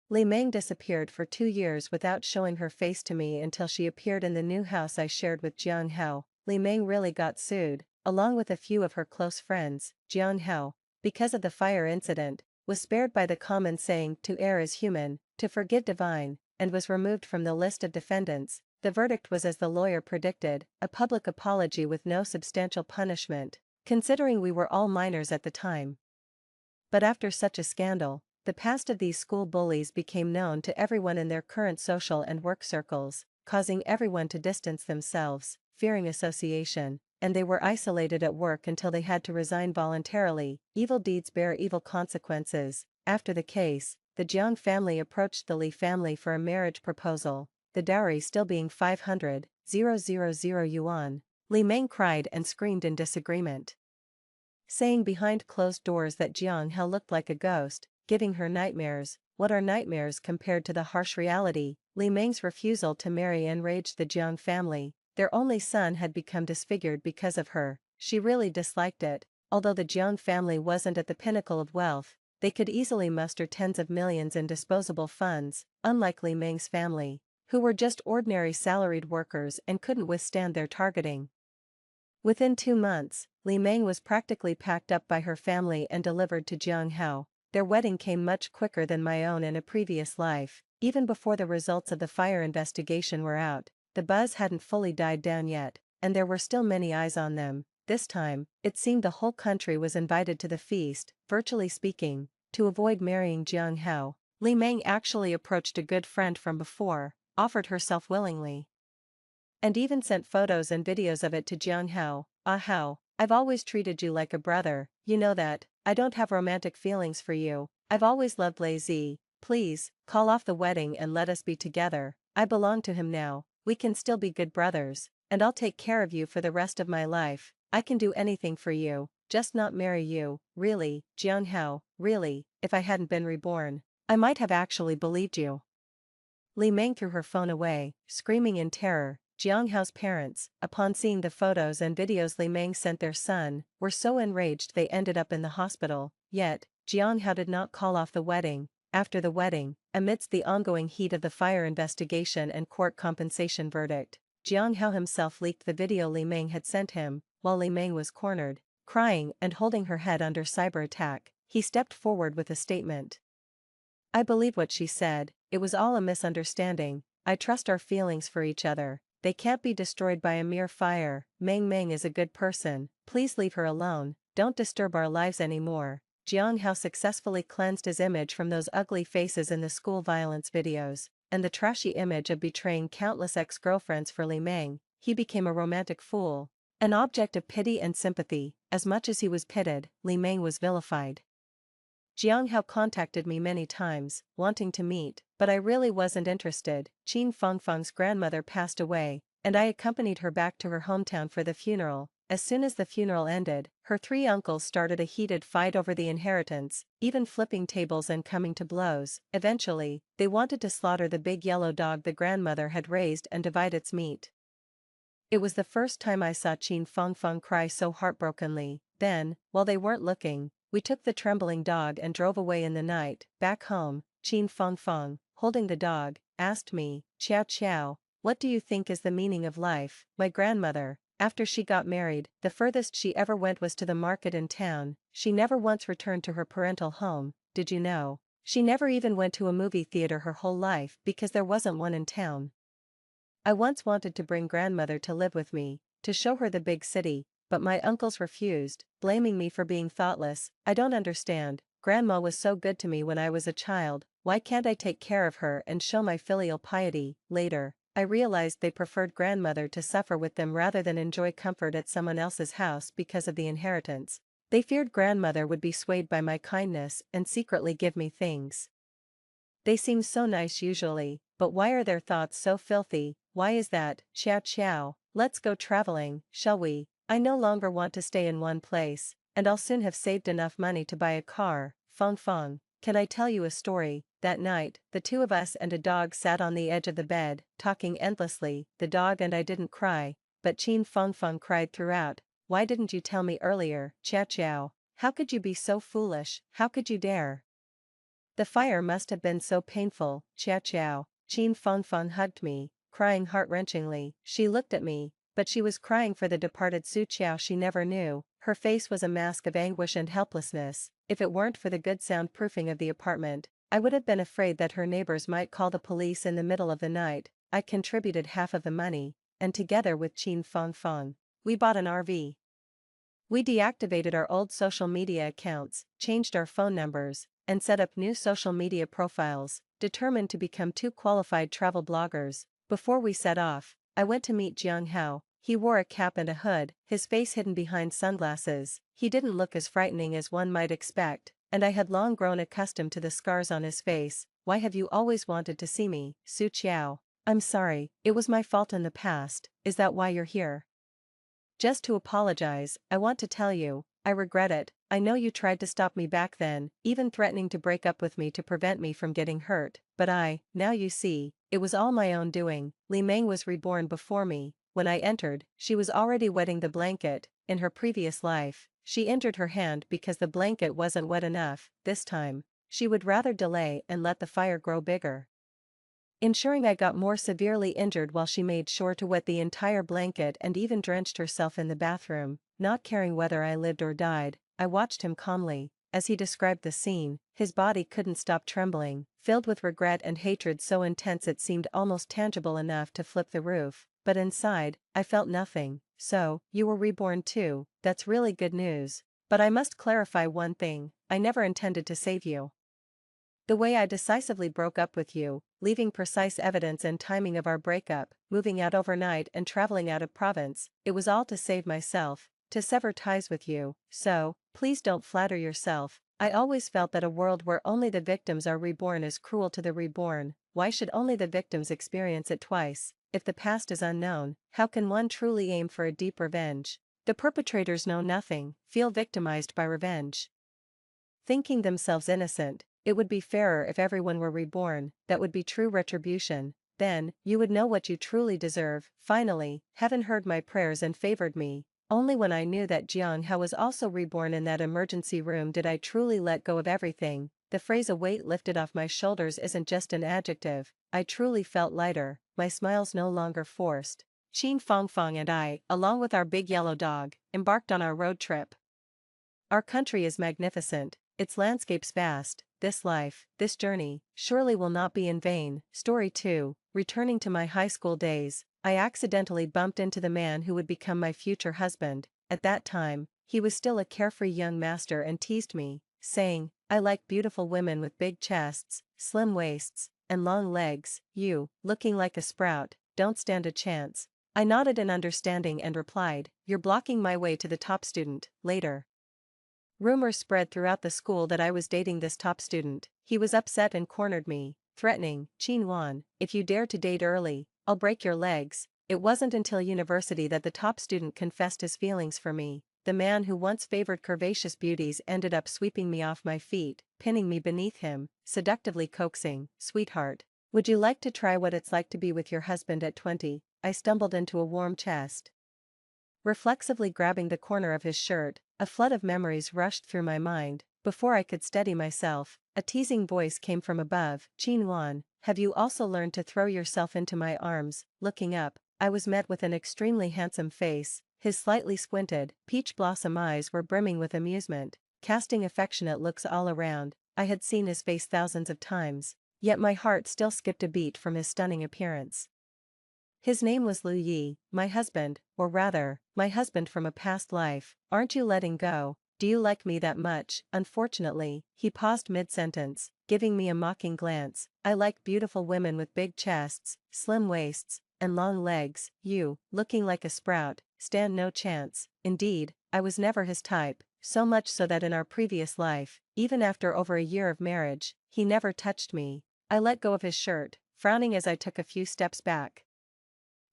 Li Meng disappeared for 2 years without showing her face to me until she appeared in the new house I shared with Jiang Hao. Li Meng really got sued, along with a few of her close friends. Jiang Hao, because of the fire incident, was spared by the common saying "to err is human, to forgive divine," and was removed from the list of defendants. The verdict was as the lawyer predicted, a public apology with no substantial punishment, considering we were all minors at the time. But after such a scandal, the past of these school bullies became known to everyone in their current social and work circles, causing everyone to distance themselves, fearing association, and they were isolated at work until they had to resign voluntarily. Evil deeds bear evil consequences. After the case, the Jiang family approached the Li family for a marriage proposal, the dowry still being 500,000 yuan. Li Meng cried and screamed in disagreement, saying behind closed doors that Jiang Hao looked like a ghost, giving her nightmares. What are nightmares compared to the harsh reality? Li Meng's refusal to marry enraged the Jiang family. Their only son had become disfigured because of her. She really disliked it. Although the Jiang family wasn't at the pinnacle of wealth, they could easily muster tens of millions in disposable funds, unlike Li Meng's family, who were just ordinary salaried workers and couldn't withstand their targeting. Within 2 months, Li Meng was practically packed up by her family and delivered to Jiang Hao. Their wedding came much quicker than my own in a previous life. Even before the results of the fire investigation were out, the buzz hadn't fully died down yet, and there were still many eyes on them. This time, it seemed the whole country was invited to the feast. Virtually speaking, to avoid marrying Jiang Hao, Li Meng actually approached a good friend from before, offered herself willingly, and even sent photos and videos of it to Jiang Hao. "Ah Hao, I've always treated you like a brother, you know that. I don't have romantic feelings for you. I've always loved Lei Zi, Please, call off the wedding and let us be together. I belong to him now, we can still be good brothers, and I'll take care of you for the rest of my life. I can do anything for you, just not marry you. Really, Jiang Hao, really, if I hadn't been reborn, I might have actually believed you. Li Meng threw her phone away, screaming in terror. Jiang Hao's parents, upon seeing the photos and videos Li Meng sent their son, were so enraged they ended up in the hospital. Yet, Jiang Hao did not call off the wedding. After the wedding, amidst the ongoing heat of the fire investigation and court compensation verdict, Jiang Hao himself leaked the video Li Meng had sent him. While Li Meng was cornered, crying and holding her head under cyber attack, he stepped forward with a statement. I believe what she said, it was all a misunderstanding. I trust our feelings for each other. They can't be destroyed by a mere fire. Meng Meng is a good person, please leave her alone, don't disturb our lives anymore. Jiang Hao successfully cleansed his image from those ugly faces in the school violence videos, and the trashy image of betraying countless ex-girlfriends for Li Meng. He became a romantic fool, an object of pity and sympathy. As much as he was pitied, Li Meng was vilified. Jiang Hao contacted me many times, wanting to meet, but I really wasn't interested. Qin Fengfeng's grandmother passed away, and I accompanied her back to her hometown for the funeral. As soon as the funeral ended, her three uncles started a heated fight over the inheritance, even flipping tables and coming to blows. Eventually, they wanted to slaughter the big yellow dog the grandmother had raised and divide its meat. It was the first time I saw Qin Fengfeng cry so heartbrokenly. Then, while they weren't looking, we took the trembling dog and drove away in the night. Back home, Qin Fengfeng, holding the dog, asked me, Qiao Qiao, what do you think is the meaning of life? My grandmother, after she got married, the furthest she ever went was to the market in town. She never once returned to her parental home, did you know? She never even went to a movie theater her whole life because there wasn't one in town. I once wanted to bring grandmother to live with me, to show her the big city, but my uncles refused, blaming me for being thoughtless. I don't understand, grandma was so good to me when I was a child, why can't I take care of her and show my filial piety? Later, I realized they preferred grandmother to suffer with them rather than enjoy comfort at someone else's house because of the inheritance. They feared grandmother would be swayed by my kindness and secretly give me things. They seem so nice usually, but why are their thoughts so filthy? Why is that? Qiao Qiao, let's go traveling, shall we? I no longer want to stay in one place, and I'll soon have saved enough money to buy a car. Feng Feng, can I tell you a story? That night, the two of us and a dog sat on the edge of the bed, talking endlessly. The dog and I didn't cry, but Qin Fengfeng cried throughout. Why didn't you tell me earlier, Qiao Qiao? How could you be so foolish? How could you dare? The fire must have been so painful, Qiao Qiao. Qin Fengfeng hugged me, crying heart-wrenchingly. She looked at me, but she was crying for the departed Su Qiao she never knew. Her face was a mask of anguish and helplessness. If it weren't for the good soundproofing of the apartment, I would have been afraid that her neighbors might call the police in the middle of the night. I contributed half of the money, and together with Qin Fengfeng, we bought an RV. We deactivated our old social media accounts, changed our phone numbers, and set up new social media profiles, determined to become two qualified travel bloggers. Before we set off, I went to meet Jiang Hao. He wore a cap and a hood, his face hidden behind sunglasses. He didn't look as frightening as one might expect, and I had long grown accustomed to the scars on his face. Why have you always wanted to see me, Su Qiao? I'm sorry, it was my fault in the past. Is that why you're here? Just to apologize, I want to tell you, I regret it. I know you tried to stop me back then, even threatening to break up with me to prevent me from getting hurt, but now you see, it was all my own doing. Li Meng was reborn before me. When I entered, she was already wetting the blanket. In her previous life, she injured her hand because the blanket wasn't wet enough. This time, she would rather delay and let the fire grow bigger, ensuring I got more severely injured while she made sure to wet the entire blanket and even drenched herself in the bathroom. Not caring whether I lived or died, I watched him calmly. As he described the scene, his body couldn't stop trembling, filled with regret and hatred so intense it seemed almost tangible enough to flip the roof. But inside, I felt nothing. So, you were reborn too, that's really good news. But I must clarify one thing, I never intended to save you. The way I decisively broke up with you, leaving precise evidence and timing of our breakup, moving out overnight and traveling out of province, it was all to save myself, to sever ties with you. So, Please don't flatter yourself. I always felt that a world where only the victims are reborn is cruel to the reborn. Why should only the victims experience it twice? If the past is unknown, how can one truly aim for a deep revenge? The perpetrators know nothing, feel victimized by revenge. Thinking themselves innocent, it would be fairer if everyone were reborn, that would be true retribution. Then, you would know what you truly deserve. Finally, heaven heard my prayers and favored me. Only when I knew that Jiang Hao was also reborn in that emergency room did I truly let go of everything. The phrase "a weight lifted off my shoulders" isn't just an adjective. I truly felt lighter, my smiles no longer forced. Qin Fangfang and I, along with our big yellow dog, embarked on our road trip. Our country is magnificent, its landscapes vast. This life, this journey, surely will not be in vain. Story 2, returning to my high school days, I accidentally bumped into the man who would become my future husband. At that time, he was still a carefree young master and teased me, saying, "I like beautiful women with big chests, slim waists, and long legs. You, looking like a sprout, don't stand a chance." I nodded in understanding and replied, "You're blocking my way to the top student." Later, rumors spread throughout the school that I was dating this top student. He was upset and cornered me, threatening, "Qin Wan, if you dare to date early, I'll break your legs." It wasn't until university that the top student confessed his feelings for me. The man who once favored curvaceous beauties ended up sweeping me off my feet, pinning me beneath him, seductively coaxing, "Sweetheart, would you like to try what it's like to be with your husband at 20? I stumbled into a warm chest. Reflexively grabbing the corner of his shirt, a flood of memories rushed through my mind. Before I could steady myself, a teasing voice came from above, "Qin Wan, have you also learned to throw yourself into my arms?" Looking up, I was met with an extremely handsome face. His slightly squinted, peach blossom eyes were brimming with amusement, casting affectionate looks all around. I had seen his face thousands of times, yet my heart still skipped a beat from his stunning appearance. His name was Lu Yi, my husband, or rather, my husband from a past life. "Aren't you letting go? Do you like me that much?" Unfortunately, he paused mid-sentence, giving me a mocking glance. "I like beautiful women with big chests, slim waists, and long legs. You, looking like a sprout, stand no chance." Indeed, I was never his type, so much so that in our previous life, even after over a year of marriage, he never touched me. I let go of his shirt, frowning as I took a few steps back.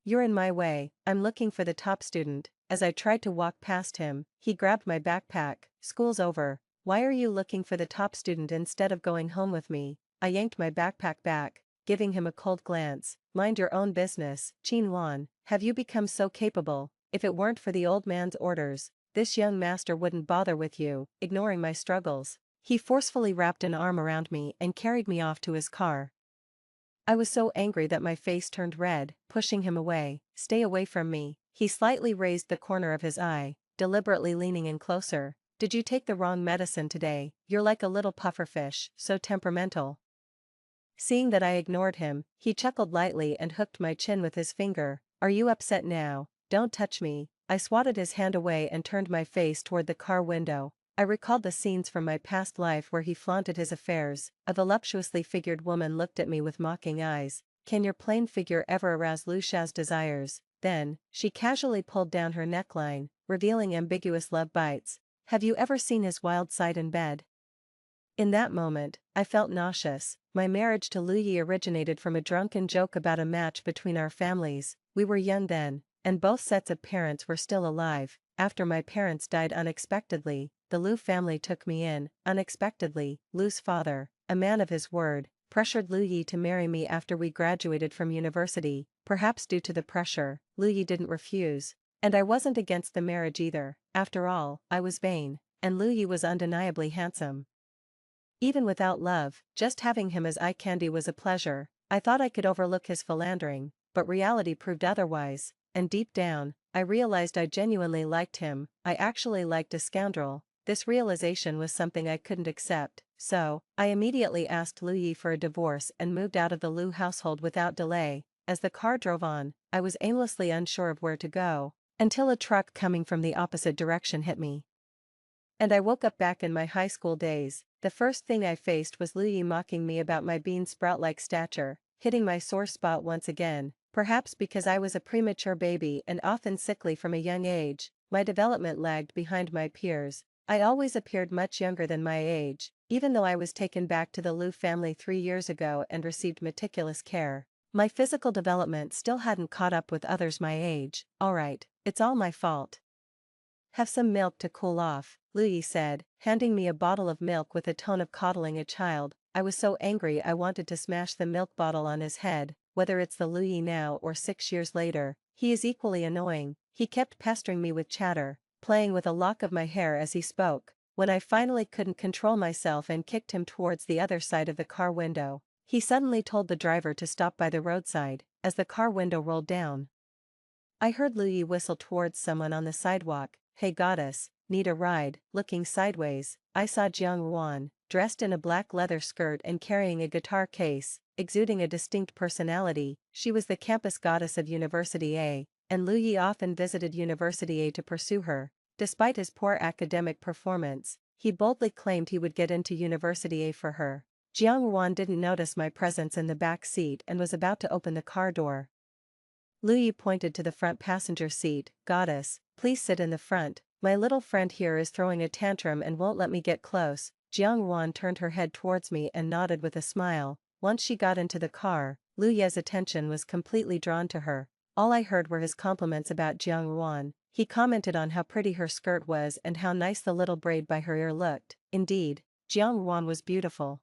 "You're in my way, I'm looking for the top student." As I tried to walk past him, he grabbed my backpack. "School's over. Why are you looking for the top student instead of going home with me?" I yanked my backpack back, giving him a cold glance. "Mind your own business, Qin Wan. Have you become so capable? If it weren't for the old man's orders, this young master wouldn't bother with you." Ignoring my struggles, he forcefully wrapped an arm around me and carried me off to his car. I was so angry that my face turned red, pushing him away. "Stay away from me." He slightly raised the corner of his eye, deliberately leaning in closer. "Did you take the wrong medicine today? You're like a little pufferfish, so temperamental." Seeing that I ignored him, he chuckled lightly and hooked my chin with his finger. "Are you upset now? Don't touch me." I swatted his hand away and turned my face toward the car window. I recalled the scenes from my past life where he flaunted his affairs. A voluptuously figured woman looked at me with mocking eyes. Can your plain figure ever arouse Lu Xiao's desires? Then, she casually pulled down her neckline, revealing ambiguous love bites. Have you ever seen his wild side in bed? In that moment, I felt nauseous. My marriage to Lu Yi originated from a drunken joke about a match between our families. We were young then, and both sets of parents were still alive. After my parents died unexpectedly, the Lu family took me in. Unexpectedly, Lu's father, a man of his word, pressured Lu Yi to marry me after we graduated from university. Perhaps due to the pressure, Lu Yi didn't refuse. And I wasn't against the marriage either. After all, I was vain, and Lu Yi was undeniably handsome. Even without love, just having him as eye candy was a pleasure. I thought I could overlook his philandering, but reality proved otherwise, and deep down, I realized I genuinely liked him. I actually liked a scoundrel. This realization was something I couldn't accept, so I immediately asked Lu Yi for a divorce and moved out of the Lu household without delay. As the car drove on, I was aimlessly unsure of where to go, until a truck coming from the opposite direction hit me. And I woke up back in my high school days. The first thing I faced was Lu Yi mocking me about my bean sprout-like stature, hitting my sore spot once again. Perhaps because I was a premature baby and often sickly from a young age, my development lagged behind my peers. I always appeared much younger than my age, even though I was taken back to the Liu family 3 years ago and received meticulous care. My physical development still hadn't caught up with others my age. Alright, it's all my fault. Have some milk to cool off, Lu said, handing me a bottle of milk with a tone of coddling a child. I was so angry I wanted to smash the milk bottle on his head. Whether it's the Lu now or 6 years later, he is equally annoying. He kept pestering me with chatter, playing with a lock of my hair as he spoke. When I finally couldn't control myself and kicked him towards the other side of the car window, he suddenly told the driver to stop by the roadside. As the car window rolled down, I heard Lu whistle towards someone on the sidewalk. Hey goddess, need a ride? Looking sideways, I saw Jiang Ruan, dressed in a black leather skirt and carrying a guitar case, exuding a distinct personality. She was the campus goddess of University A, and Lu often visited University A to pursue her. Despite his poor academic performance, he boldly claimed he would get into University A for her. Jiang Ruan didn't notice my presence in the back seat and was about to open the car door. Lu pointed to the front passenger seat. Goddess, please sit in the front. My little friend here is throwing a tantrum and won't let me get close. Jiang Ruan turned her head towards me and nodded with a smile. Once she got into the car, Lu Ye's attention was completely drawn to her. All I heard were his compliments about Jiang Ruan. He commented on how pretty her skirt was and how nice the little braid by her ear looked. Indeed, Jiang Ruan was beautiful,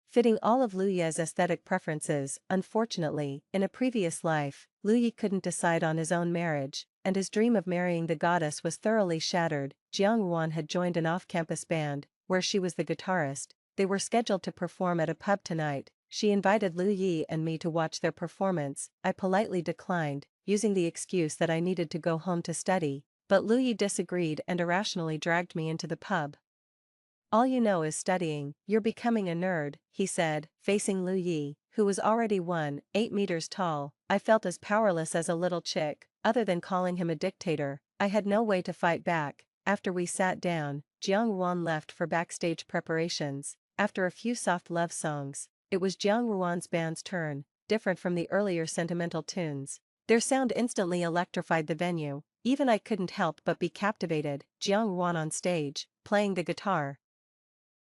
fitting all of Lu Ye's aesthetic preferences. Unfortunately, in a previous life, Lu Ye couldn't decide on his own marriage, and his dream of marrying the goddess was thoroughly shattered. Jiang Ruan had joined an off-campus band, where she was the guitarist. They were scheduled to perform at a pub tonight. She invited Lu Ye and me to watch their performance. I politely declined, using the excuse that I needed to go home to study, but Lu Ye disagreed and irrationally dragged me into the pub. All you know is studying, you're becoming a nerd, he said, facing Lu Yi, who was already 1.8 meters tall. I felt as powerless as a little chick. Other than calling him a dictator, I had no way to fight back. After we sat down, Jiang Ruan left for backstage preparations. After a few soft love songs, it was Jiang Ruan's band's turn. Different from the earlier sentimental tunes, their sound instantly electrified the venue. Even I couldn't help but be captivated. Jiang Ruan on stage, playing the guitar,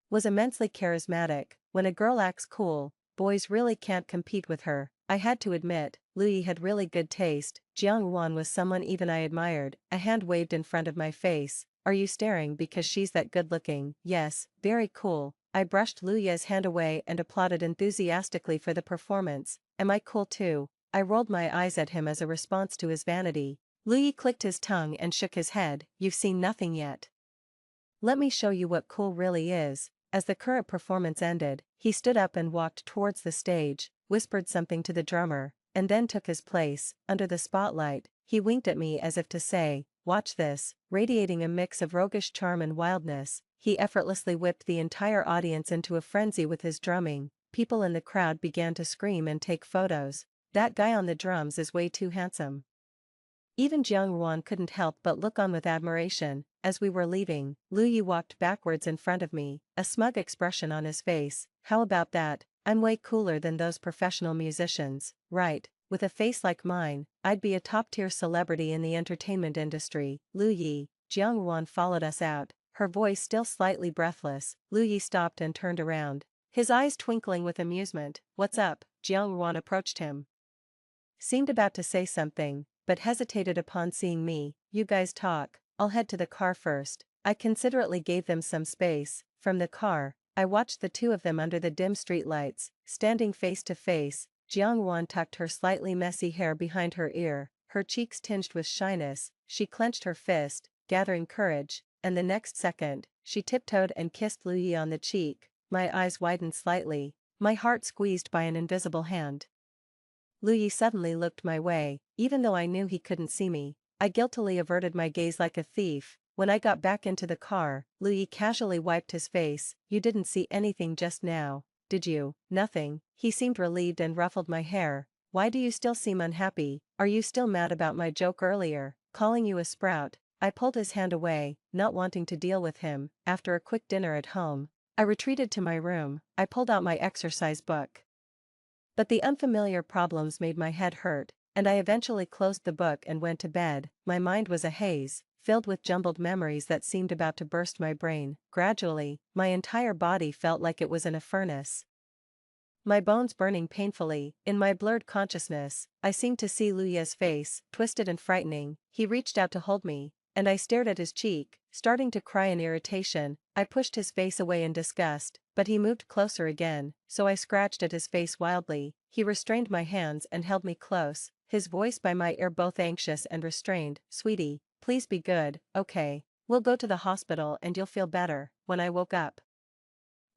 was immensely charismatic. When a girl acts cool, boys really can't compete with her. I had to admit, Lu Yi had really good taste. Jiang Ruan was someone even I admired. A hand waved in front of my face. Are you staring because she's that good looking? Yes, very cool. I brushed Lu Yi's hand away and applauded enthusiastically for the performance. Am I cool too? I rolled my eyes at him as a response to his vanity. Lu Yi clicked his tongue and shook his head. You've seen nothing yet. Let me show you what cool really is. As the current performance ended, he stood up and walked towards the stage, whispered something to the drummer, and then took his place. Under the spotlight, he winked at me as if to say, watch this. Radiating a mix of roguish charm and wildness, he effortlessly whipped the entire audience into a frenzy with his drumming. People in the crowd began to scream and take photos. That guy on the drums is way too handsome. Even Jiang Ruan couldn't help but look on with admiration. As we were leaving, Lu Yi walked backwards in front of me, a smug expression on his face. How about that? I'm way cooler than those professional musicians, right? With a face like mine, I'd be a top-tier celebrity in the entertainment industry. Lu Yi. Jiang Ruan followed us out, her voice still slightly breathless. Lu Yi stopped and turned around, his eyes twinkling with amusement. What's up? Jiang Ruan approached him, seemed about to say something, but hesitated upon seeing me. You guys talk, I'll head to the car first. I considerately gave them some space. From the car, I watched the two of them under the dim streetlights, standing face to face. Jiang Ruan tucked her slightly messy hair behind her ear, her cheeks tinged with shyness. She clenched her fist, gathering courage, and the next second, she tiptoed and kissed Lu Yi on the cheek. My eyes widened slightly, my heart squeezed by an invisible hand. Lu Yi suddenly looked my way, even though I knew he couldn't see me. I guiltily averted my gaze like a thief. When I got back into the car, Lu Yi casually wiped his face. You didn't see anything just now, did you? Nothing. He seemed relieved and ruffled my hair. Why do you still seem unhappy? Are you still mad about my joke earlier, calling you a sprout? I pulled his hand away, not wanting to deal with him. After a quick dinner at home, I retreated to my room. I pulled out my exercise book, but the unfamiliar problems made my head hurt, and I eventually closed the book and went to bed. My mind was a haze, filled with jumbled memories that seemed about to burst my brain. Gradually, my entire body felt like it was in a furnace. My bones burning painfully. In my blurred consciousness, I seemed to see Luya's face, twisted and frightening. He reached out to hold me, and I stared at his cheek, starting to cry in irritation. I pushed his face away in disgust, but he moved closer again, so I scratched at his face wildly. He restrained my hands and held me close, his voice by my ear both anxious and restrained. "Sweetie, please be good, okay? We'll go to the hospital and you'll feel better." When I woke up,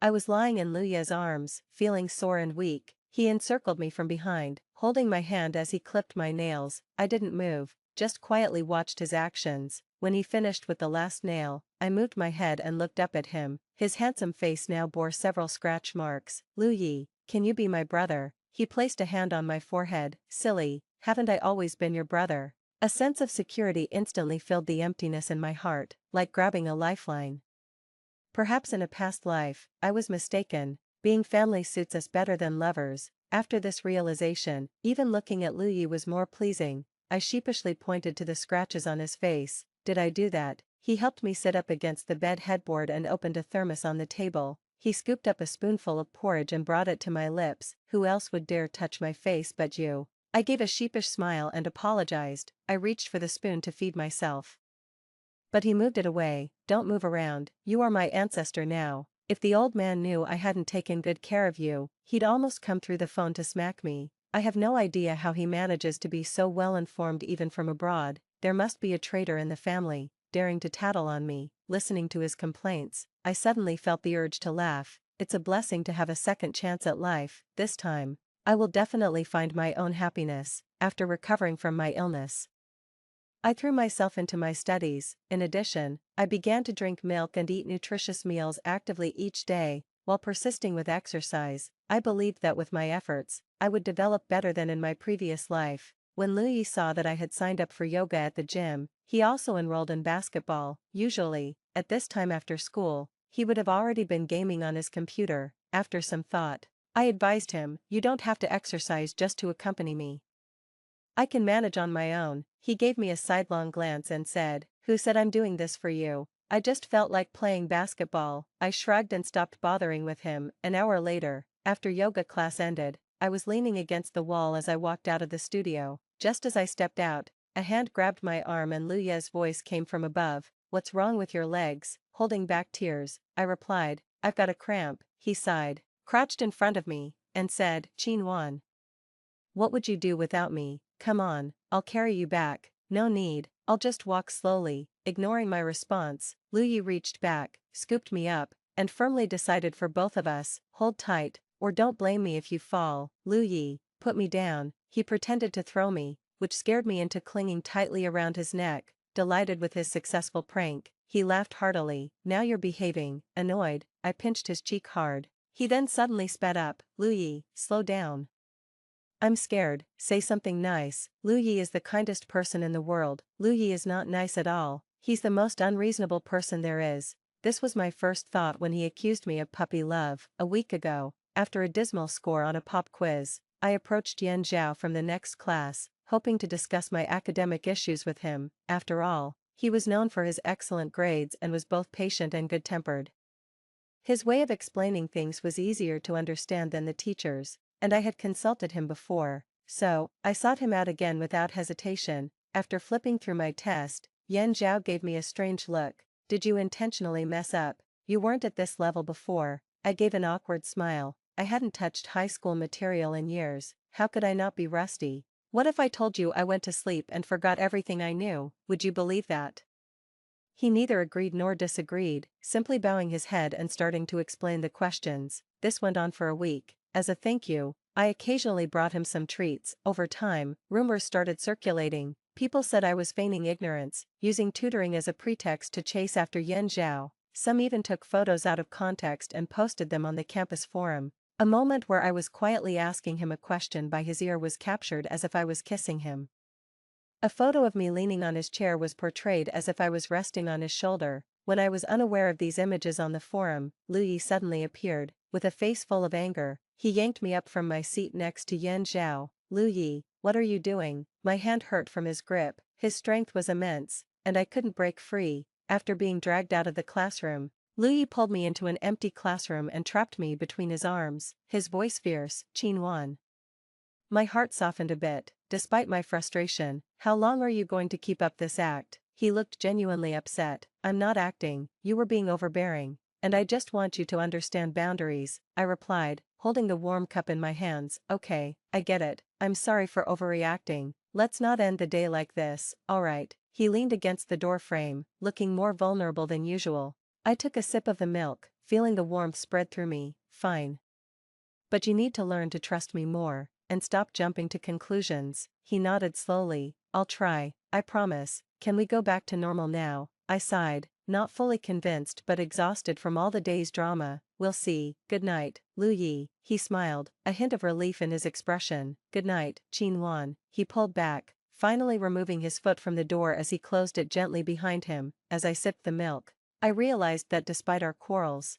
I was lying in Luya's arms, feeling sore and weak. He encircled me from behind, holding my hand as he clipped my nails. I didn't move, just quietly watched his actions. When he finished with the last nail, I moved my head and looked up at him. His handsome face now bore several scratch marks. "Luyi, can you be my brother?" He placed a hand on my forehead. "Silly, haven't I always been your brother?" A sense of security instantly filled the emptiness in my heart, like grabbing a lifeline. Perhaps in a past life, I was mistaken. Being family suits us better than lovers. After this realization, even looking at Luyi was more pleasing. I sheepishly pointed to the scratches on his face. "Did I do that?" He helped me sit up against the bed headboard and opened a thermos on the table. He scooped up a spoonful of porridge and brought it to my lips. "Who else would dare touch my face but you?" I gave a sheepish smile and apologized. I reached for the spoon to feed myself, but he moved it away. "Don't move around, you are my ancestor now." If the old man knew I hadn't taken good care of you, he'd almost come through the phone to smack me. I have no idea how he manages to be so well informed even from abroad. There must be a traitor in the family, daring to tattle on me. Listening to his complaints, I suddenly felt the urge to laugh. It's a blessing to have a second chance at life. This time, I will definitely find my own happiness. After recovering from my illness, I threw myself into my studies. In addition, I began to drink milk and eat nutritious meals actively each day, while persisting with exercise. I believed that with my efforts, I would develop better than in my previous life. When Luyi saw that I had signed up for yoga at the gym, he also enrolled in basketball. Usually, at this time after school, he would have already been gaming on his computer. After some thought, I advised him, "You don't have to exercise just to accompany me. I can manage on my own." He gave me a sidelong glance and said, "Who said I'm doing this for you? I just felt like playing basketball." I shrugged and stopped bothering with him. An hour later, after yoga class ended, I was leaning against the wall as I walked out of the studio. Just as I stepped out, a hand grabbed my arm and Luya's voice came from above. "What's wrong with your legs?" Holding back tears, I replied, "I've got a cramp." He sighed, crouched in front of me, and said, "Chinwan, what would you do without me? Come on, I'll carry you back." "No need, I'll just walk slowly." Ignoring my response, Luyi reached back, scooped me up, and firmly decided for both of us, "Hold tight, or don't blame me if you fall." "Luyi, put me down." He pretended to throw me, which scared me into clinging tightly around his neck. Delighted with his successful prank, he laughed heartily. "Now you're behaving." Annoyed, I pinched his cheek hard. He then suddenly sped up. "Luyi, slow down. I'm scared, say something nice." "Luyi is the kindest person in the world." "Luyi is not nice at all, he's the most unreasonable person there is." This was my first thought when he accused me of puppy love. A week ago, after a dismal score on a pop quiz, I approached Yan Zhao from the next class, hoping to discuss my academic issues with him. After all, he was known for his excellent grades and was both patient and good-tempered. His way of explaining things was easier to understand than the teacher's, and I had consulted him before, so I sought him out again without hesitation. After flipping through my test, Yan Zhao gave me a strange look. "Did you intentionally mess up? You weren't at this level before." I gave an awkward smile. I hadn't touched high school material in years. How could I not be rusty? "What if I told you I went to sleep and forgot everything I knew? Would you believe that?" He neither agreed nor disagreed, simply bowing his head and starting to explain the questions. This went on for a week. As a thank you, I occasionally brought him some treats. Over time, rumors started circulating. People said I was feigning ignorance, using tutoring as a pretext to chase after Yan Zhao. Some even took photos out of context and posted them on the campus forum. A moment where I was quietly asking him a question by his ear was captured as if I was kissing him. A photo of me leaning on his chair was portrayed as if I was resting on his shoulder. When I was unaware of these images on the forum, Luyi suddenly appeared, with a face full of anger. He yanked me up from my seat next to Yan Zhao. "Luyi, what are you doing?" My hand hurt from his grip. His strength was immense, and I couldn't break free. After being dragged out of the classroom, Lu Yi pulled me into an empty classroom and trapped me between his arms, his voice fierce, "Qinwan." My heart softened a bit, despite my frustration. "How long are you going to keep up this act?" He looked genuinely upset. "I'm not acting, you were being overbearing. And I just want you to understand boundaries," I replied, holding the warm cup in my hands. "Okay, I get it, I'm sorry for overreacting. Let's not end the day like this, alright." He leaned against the door frame, looking more vulnerable than usual. I took a sip of the milk, feeling the warmth spread through me. "Fine. But you need to learn to trust me more, and stop jumping to conclusions." He nodded slowly. "I'll try, I promise. Can we go back to normal now?" I sighed, not fully convinced but exhausted from all the day's drama. "We'll see. Good night, Lu Yi." He smiled, a hint of relief in his expression. "Good night, Qinwan." He pulled back, finally removing his foot from the door as he closed it gently behind him. As I sipped the milk, I realized that despite our quarrels,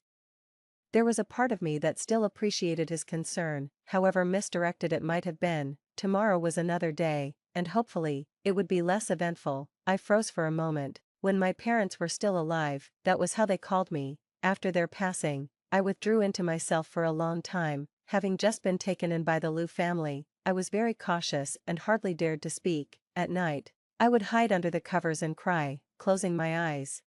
there was a part of me that still appreciated his concern, however misdirected it might have been. Tomorrow was another day, and hopefully, it would be less eventful. I froze for a moment. When my parents were still alive, that was how they called me. After their passing, I withdrew into myself for a long time. Having just been taken in by the Liu family, I was very cautious and hardly dared to speak. At night, I would hide under the covers and cry, closing my eyes.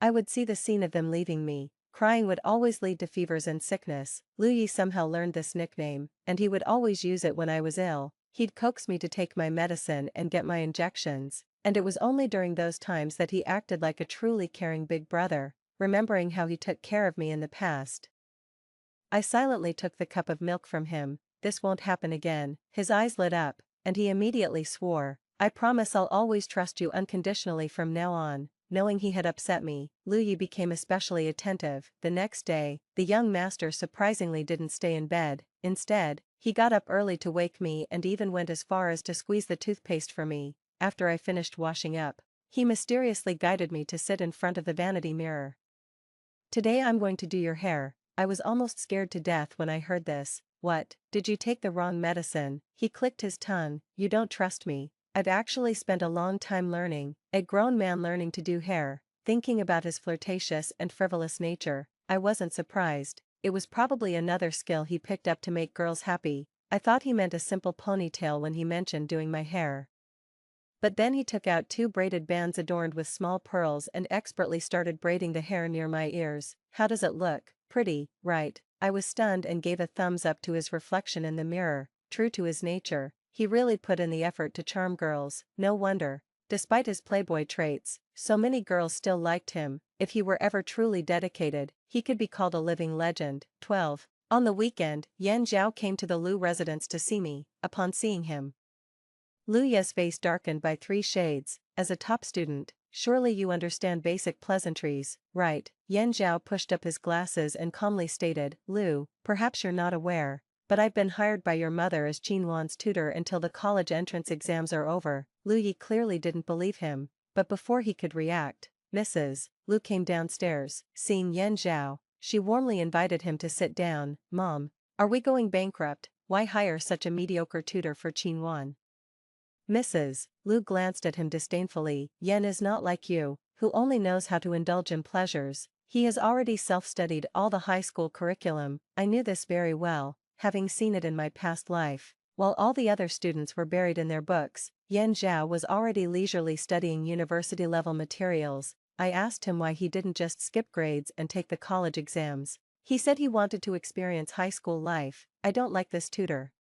I would see the scene of them leaving me. Crying would always lead to fevers and sickness. Lu Yi somehow learned this nickname, and he would always use it when I was ill. He'd coax me to take my medicine and get my injections, and it was only during those times that he acted like a truly caring big brother, remembering how he took care of me in the past. I silently took the cup of milk from him. "This won't happen again." His eyes lit up, and he immediately swore, "I promise I'll always trust you unconditionally from now on." Knowing he had upset me, Lu Yi became especially attentive. The next day, the young master surprisingly didn't stay in bed. Instead, he got up early to wake me and even went as far as to squeeze the toothpaste for me. After I finished washing up, he mysteriously guided me to sit in front of the vanity mirror. "Today I'm going to do your hair." I was almost scared to death when I heard this. "What, did you take the wrong medicine?" He clicked his tongue. "You don't trust me." I've actually spent a long time learning, a grown man learning to do hair. Thinking about his flirtatious and frivolous nature, I wasn't surprised. It was probably another skill he picked up to make girls happy. I thought he meant a simple ponytail when he mentioned doing my hair. But then he took out two braided bands adorned with small pearls and expertly started braiding the hair near my ears. "How does it look? Pretty, right?" I was stunned and gave a thumbs up to his reflection in the mirror. True to his nature, he really put in the effort to charm girls. No wonder, despite his playboy traits, so many girls still liked him. If he were ever truly dedicated, he could be called a living legend. 12. On the weekend, Yan Zhao came to the Lu residence to see me. Upon seeing him, Lu Ye's face darkened by 3 shades. "As a top student, surely you understand basic pleasantries, right?" Yan Zhao pushed up his glasses and calmly stated, "Lu, perhaps you're not aware, but I've been hired by your mother as Qinwan's tutor until the college entrance exams are over." Lu Yi clearly didn't believe him, but before he could react, Mrs. Lu came downstairs. Seeing Yan Zhao, she warmly invited him to sit down. "Mom, are we going bankrupt? Why hire such a mediocre tutor for Qinwan?" Mrs. Lu glanced at him disdainfully. "Yen is not like you, who only knows how to indulge in pleasures. He has already self-studied all the high school curriculum." I knew this very well, having seen it in my past life. While all the other students were buried in their books, Yan Zhao was already leisurely studying university-level materials. I asked him why he didn't just skip grades and take the college exams. He said he wanted to experience high school life. "I don't like this tutor.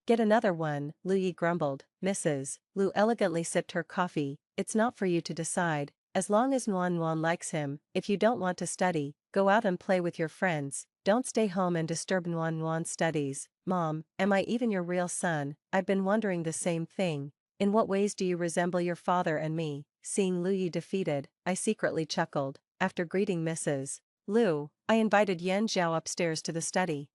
Get another one," Lu Yi grumbled. Mrs. Lu elegantly sipped her coffee. "It's not for you to decide, as long as Nuan Nuan likes him. If you don't want to study, go out and play with your friends. Don't stay home and disturb Nuan Nuan's studies." "Mom, am I even your real son?" I've been wondering the same thing. "In what ways do you resemble your father and me?" Seeing Lu Yi defeated, I secretly chuckled. After greeting Mrs. Lu, I invited Yan Zhao upstairs to the study.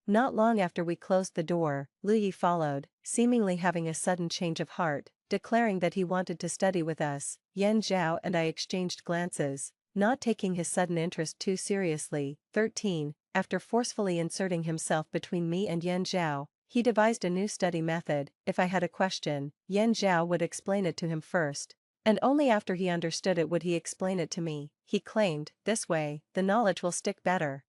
Not long after we closed the door, Lu Yi followed, seemingly having a sudden change of heart, declaring that he wanted to study with us. Yan Zhao and I exchanged glances, not taking his sudden interest too seriously. 13. After forcefully inserting himself between me and Yan Zhao, he devised a new study method. If I had a question, Yan Zhao would explain it to him first. And only after he understood it would he explain it to me. He claimed, this way, the knowledge will stick better.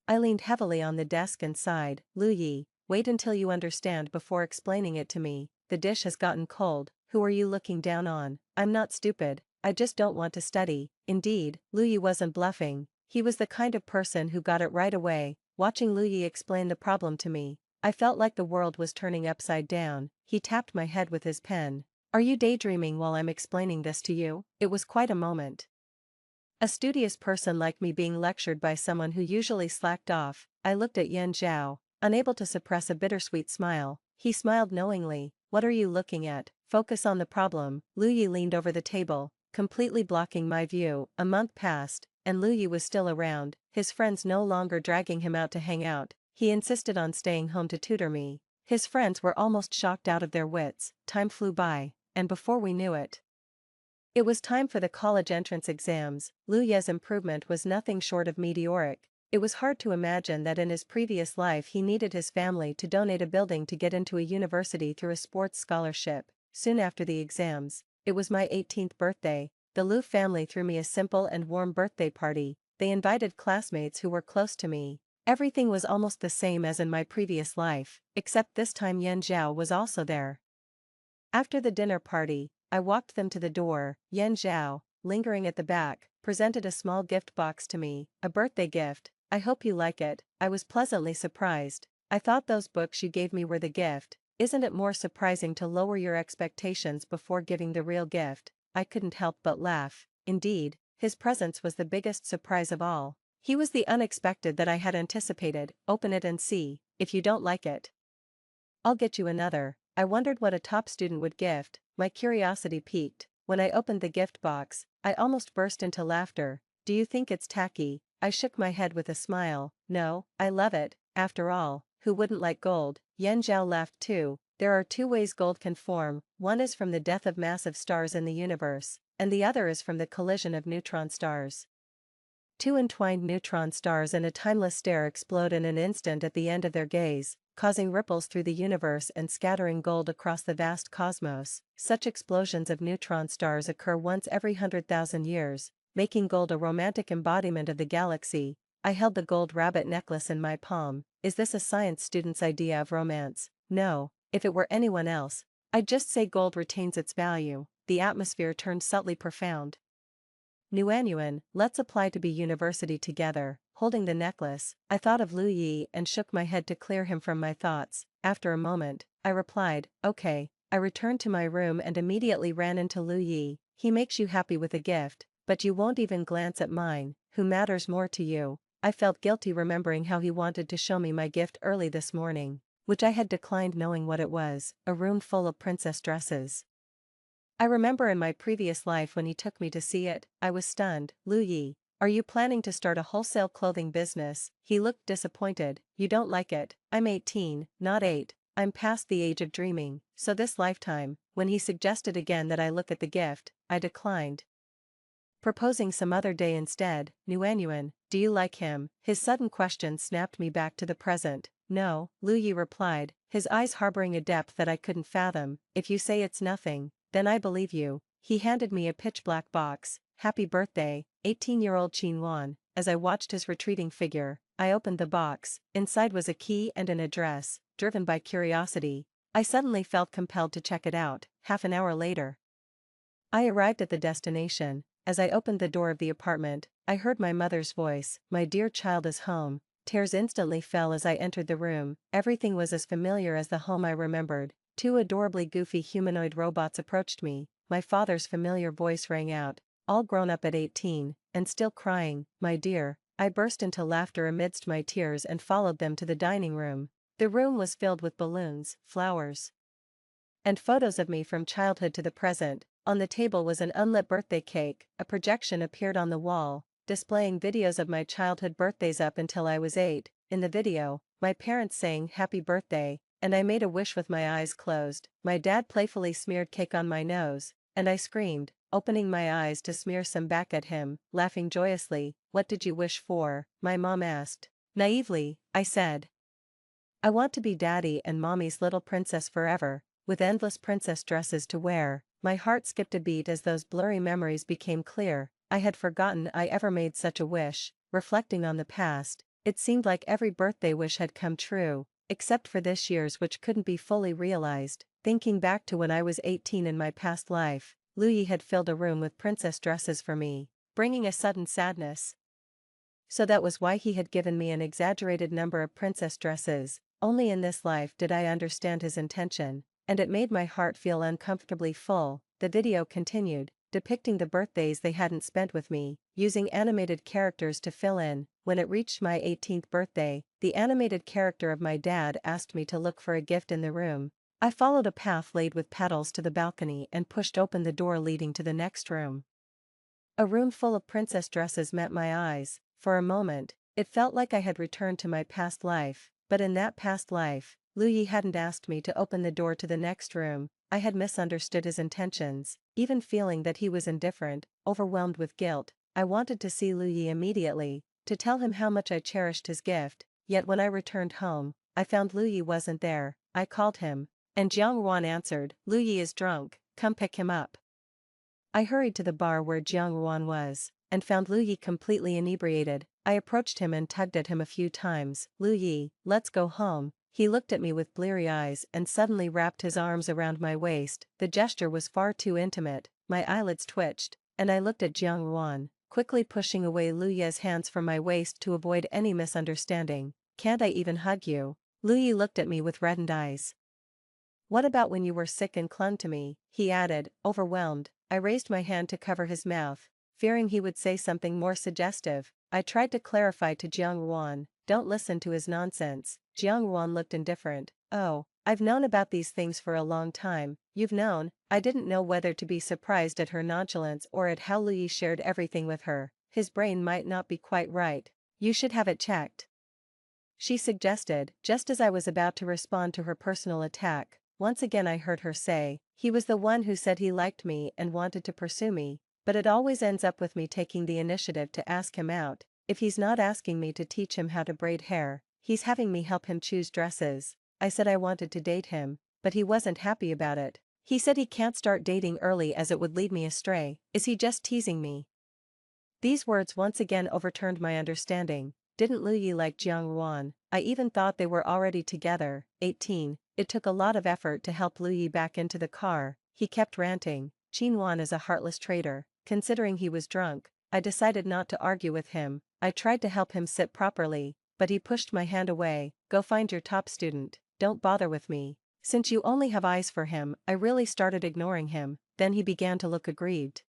I leaned heavily on the desk and sighed, Lu Yi, wait until you understand before explaining it to me. The dish has gotten cold, who are you looking down on? I'm not stupid, I just don't want to study. Indeed, Lu Yi wasn't bluffing, he was the kind of person who got it right away. Watching Lu Yi explain the problem to me, I felt like the world was turning upside down. He tapped my head with his pen. Are you daydreaming while I'm explaining this to you? It was quite a moment. A studious person like me being lectured by someone who usually slacked off. I looked at Yan Zhao, unable to suppress a bittersweet smile. He smiled knowingly. What are you looking at? Focus on the problem. Lu Yi leaned over the table, completely blocking my view. A month passed, and Lu Yi was still around, his friends no longer dragging him out to hang out. He insisted on staying home to tutor me. His friends were almost shocked out of their wits. Time flew by, and before we knew it, it was time for the college entrance exams. Lu Ye's improvement was nothing short of meteoric. It was hard to imagine that in his previous life he needed his family to donate a building to get into a university through a sports scholarship. Soon after the exams, it was my 18th birthday. The Lu family threw me a simple and warm birthday party. They invited classmates who were close to me. Everything was almost the same as in my previous life, except this time Yan Zhao was also there. After the dinner party, I walked them to the door. Yan Zhao, lingering at the back, presented a small gift box to me, a birthday gift. I hope you like it. I was pleasantly surprised. I thought those books you gave me were the gift. Isn't it more surprising to lower your expectations before giving the real gift? I couldn't help but laugh. Indeed, his presence was the biggest surprise of all. He was the unexpected that I had anticipated. Open it and see. If you don't like it, I'll get you another. I wondered what a top student would gift. My curiosity piqued. When I opened the gift box, I almost burst into laughter. Do you think it's tacky? I shook my head with a smile. No, I love it. After all, who wouldn't like gold? Yan Zhao laughed too. There are two ways gold can form. One is from the death of massive stars in the universe, and the other is from the collision of neutron stars. Two entwined neutron stars in a timeless stare explode in an instant at the end of their gaze, causing ripples through the universe and scattering gold across the vast cosmos. Such explosions of neutron stars occur once every 100,000 years, making gold a romantic embodiment of the galaxy. I held the gold rabbit necklace in my palm. Is this a science student's idea of romance? No, if it were anyone else, I'd just say gold retains its value. The atmosphere turned subtly profound. Nuanyuan, let's apply to be university together. Holding the necklace, I thought of Lu Yi and shook my head to clear him from my thoughts. After a moment, I replied, okay. I returned to my room and immediately ran into Lu Yi. He makes you happy with a gift, but you won't even glance at mine. Who matters more to you? I felt guilty remembering how he wanted to show me my gift early this morning, which I had declined knowing what it was, a room full of princess dresses. I remember in my previous life when he took me to see it, I was stunned. Lu Yi, are you planning to start a wholesale clothing business? He looked disappointed. You don't like it? I'm 18, not 8. I'm past the age of dreaming, so this lifetime. When he suggested again that I look at the gift, I declined, proposing some other day instead. Nuanyuan, do you like him? His sudden question snapped me back to the present. No, Lu Yi replied, his eyes harboring a depth that I couldn't fathom. If you say it's nothing, then I believe you. He handed me a pitch-black box. Happy birthday, 18-year-old Qin Wan. As I watched his retreating figure, I opened the box. Inside was a key and an address. Driven by curiosity, I suddenly felt compelled to check it out. Half an hour later, I arrived at the destination. As I opened the door of the apartment, I heard my mother's voice. My dear child is home. Tears instantly fell as I entered the room. Everything was as familiar as the home I remembered. Two adorably goofy humanoid robots approached me. My father's familiar voice rang out, all grown up at 18, and still crying. My dear, I burst into laughter amidst my tears and followed them to the dining room. The room was filled with balloons, flowers, and photos of me from childhood to the present. On the table was an unlit birthday cake. A projection appeared on the wall, displaying videos of my childhood birthdays up until I was 8. In the video, my parents sang happy birthday, and I made a wish with my eyes closed. My dad playfully smeared cake on my nose, and I screamed, opening my eyes to smear some back at him, laughing joyously. What did you wish for? My mom asked. Naively, I said, I want to be daddy and mommy's little princess forever, with endless princess dresses to wear. My heart skipped a beat as those blurry memories became clear. I had forgotten I ever made such a wish. Reflecting on the past, it seemed like every birthday wish had come true, except for this year's, which couldn't be fully realized. Thinking back to when I was 18 in my past life, Louis had filled a room with princess dresses for me, bringing a sudden sadness. So that was why he had given me an exaggerated number of princess dresses. Only in this life did I understand his intention, and it made my heart feel uncomfortably full. The video continued, depicting the birthdays they hadn't spent with me, using animated characters to fill in. When it reached my 18th birthday, the animated character of my dad asked me to look for a gift in the room. I followed a path laid with petals to the balcony and pushed open the door leading to the next room. A room full of princess dresses met my eyes. For a moment, it felt like I had returned to my past life, but in that past life, Louis hadn't asked me to open the door to the next room. I had misunderstood his intentions. Even feeling that he was indifferent, overwhelmed with guilt, I wanted to see Louis immediately, to tell him how much I cherished his gift. Yet when I returned home, I found Louis wasn't there. I called him, and Jiang Ruan answered, "Louis is drunk, come pick him up." I hurried to the bar where Jiang Ruan was, and found Louis completely inebriated. I approached him and tugged at him a few times. "Louis, let's go home." He looked at me with bleary eyes and suddenly wrapped his arms around my waist. The gesture was far too intimate. My eyelids twitched, and I looked at Jiang Ruan, quickly pushing away Louis's hands from my waist to avoid any misunderstanding. "Can't I even hug you?" Louis looked at me with reddened eyes. "What about when you were sick and clung to me?" he added, overwhelmed. I raised my hand to cover his mouth, fearing he would say something more suggestive. I tried to clarify to Jiang Ruan, "Don't listen to his nonsense." Jiang Ruan looked indifferent. "Oh, I've known about these things for a long time." "You've known?" I didn't know whether to be surprised at her nonchalance or at how Louis shared everything with her. His brain might not be quite right. "You should have it checked," she suggested, just as I was about to respond to her personal attack. Once again I heard her say, "He was the one who said he liked me and wanted to pursue me, but it always ends up with me taking the initiative to ask him out. If he's not asking me to teach him how to braid hair, he's having me help him choose dresses." I said I wanted to date him, but he wasn't happy about it. He said he can't start dating early as it would lead me astray. Is he just teasing me? These words once again overturned my understanding. Didn't Louis like Jiang Ruan? I even thought they were already together. 18. It took a lot of effort to help Louis back into the car. He kept ranting, "Qin Wan is a heartless traitor." Considering he was drunk, I decided not to argue with him. I tried to help him sit properly, but he pushed my hand away. "Go find your top student, don't bother with me." Since you only have eyes for him, I really started ignoring him. Then he began to look aggrieved,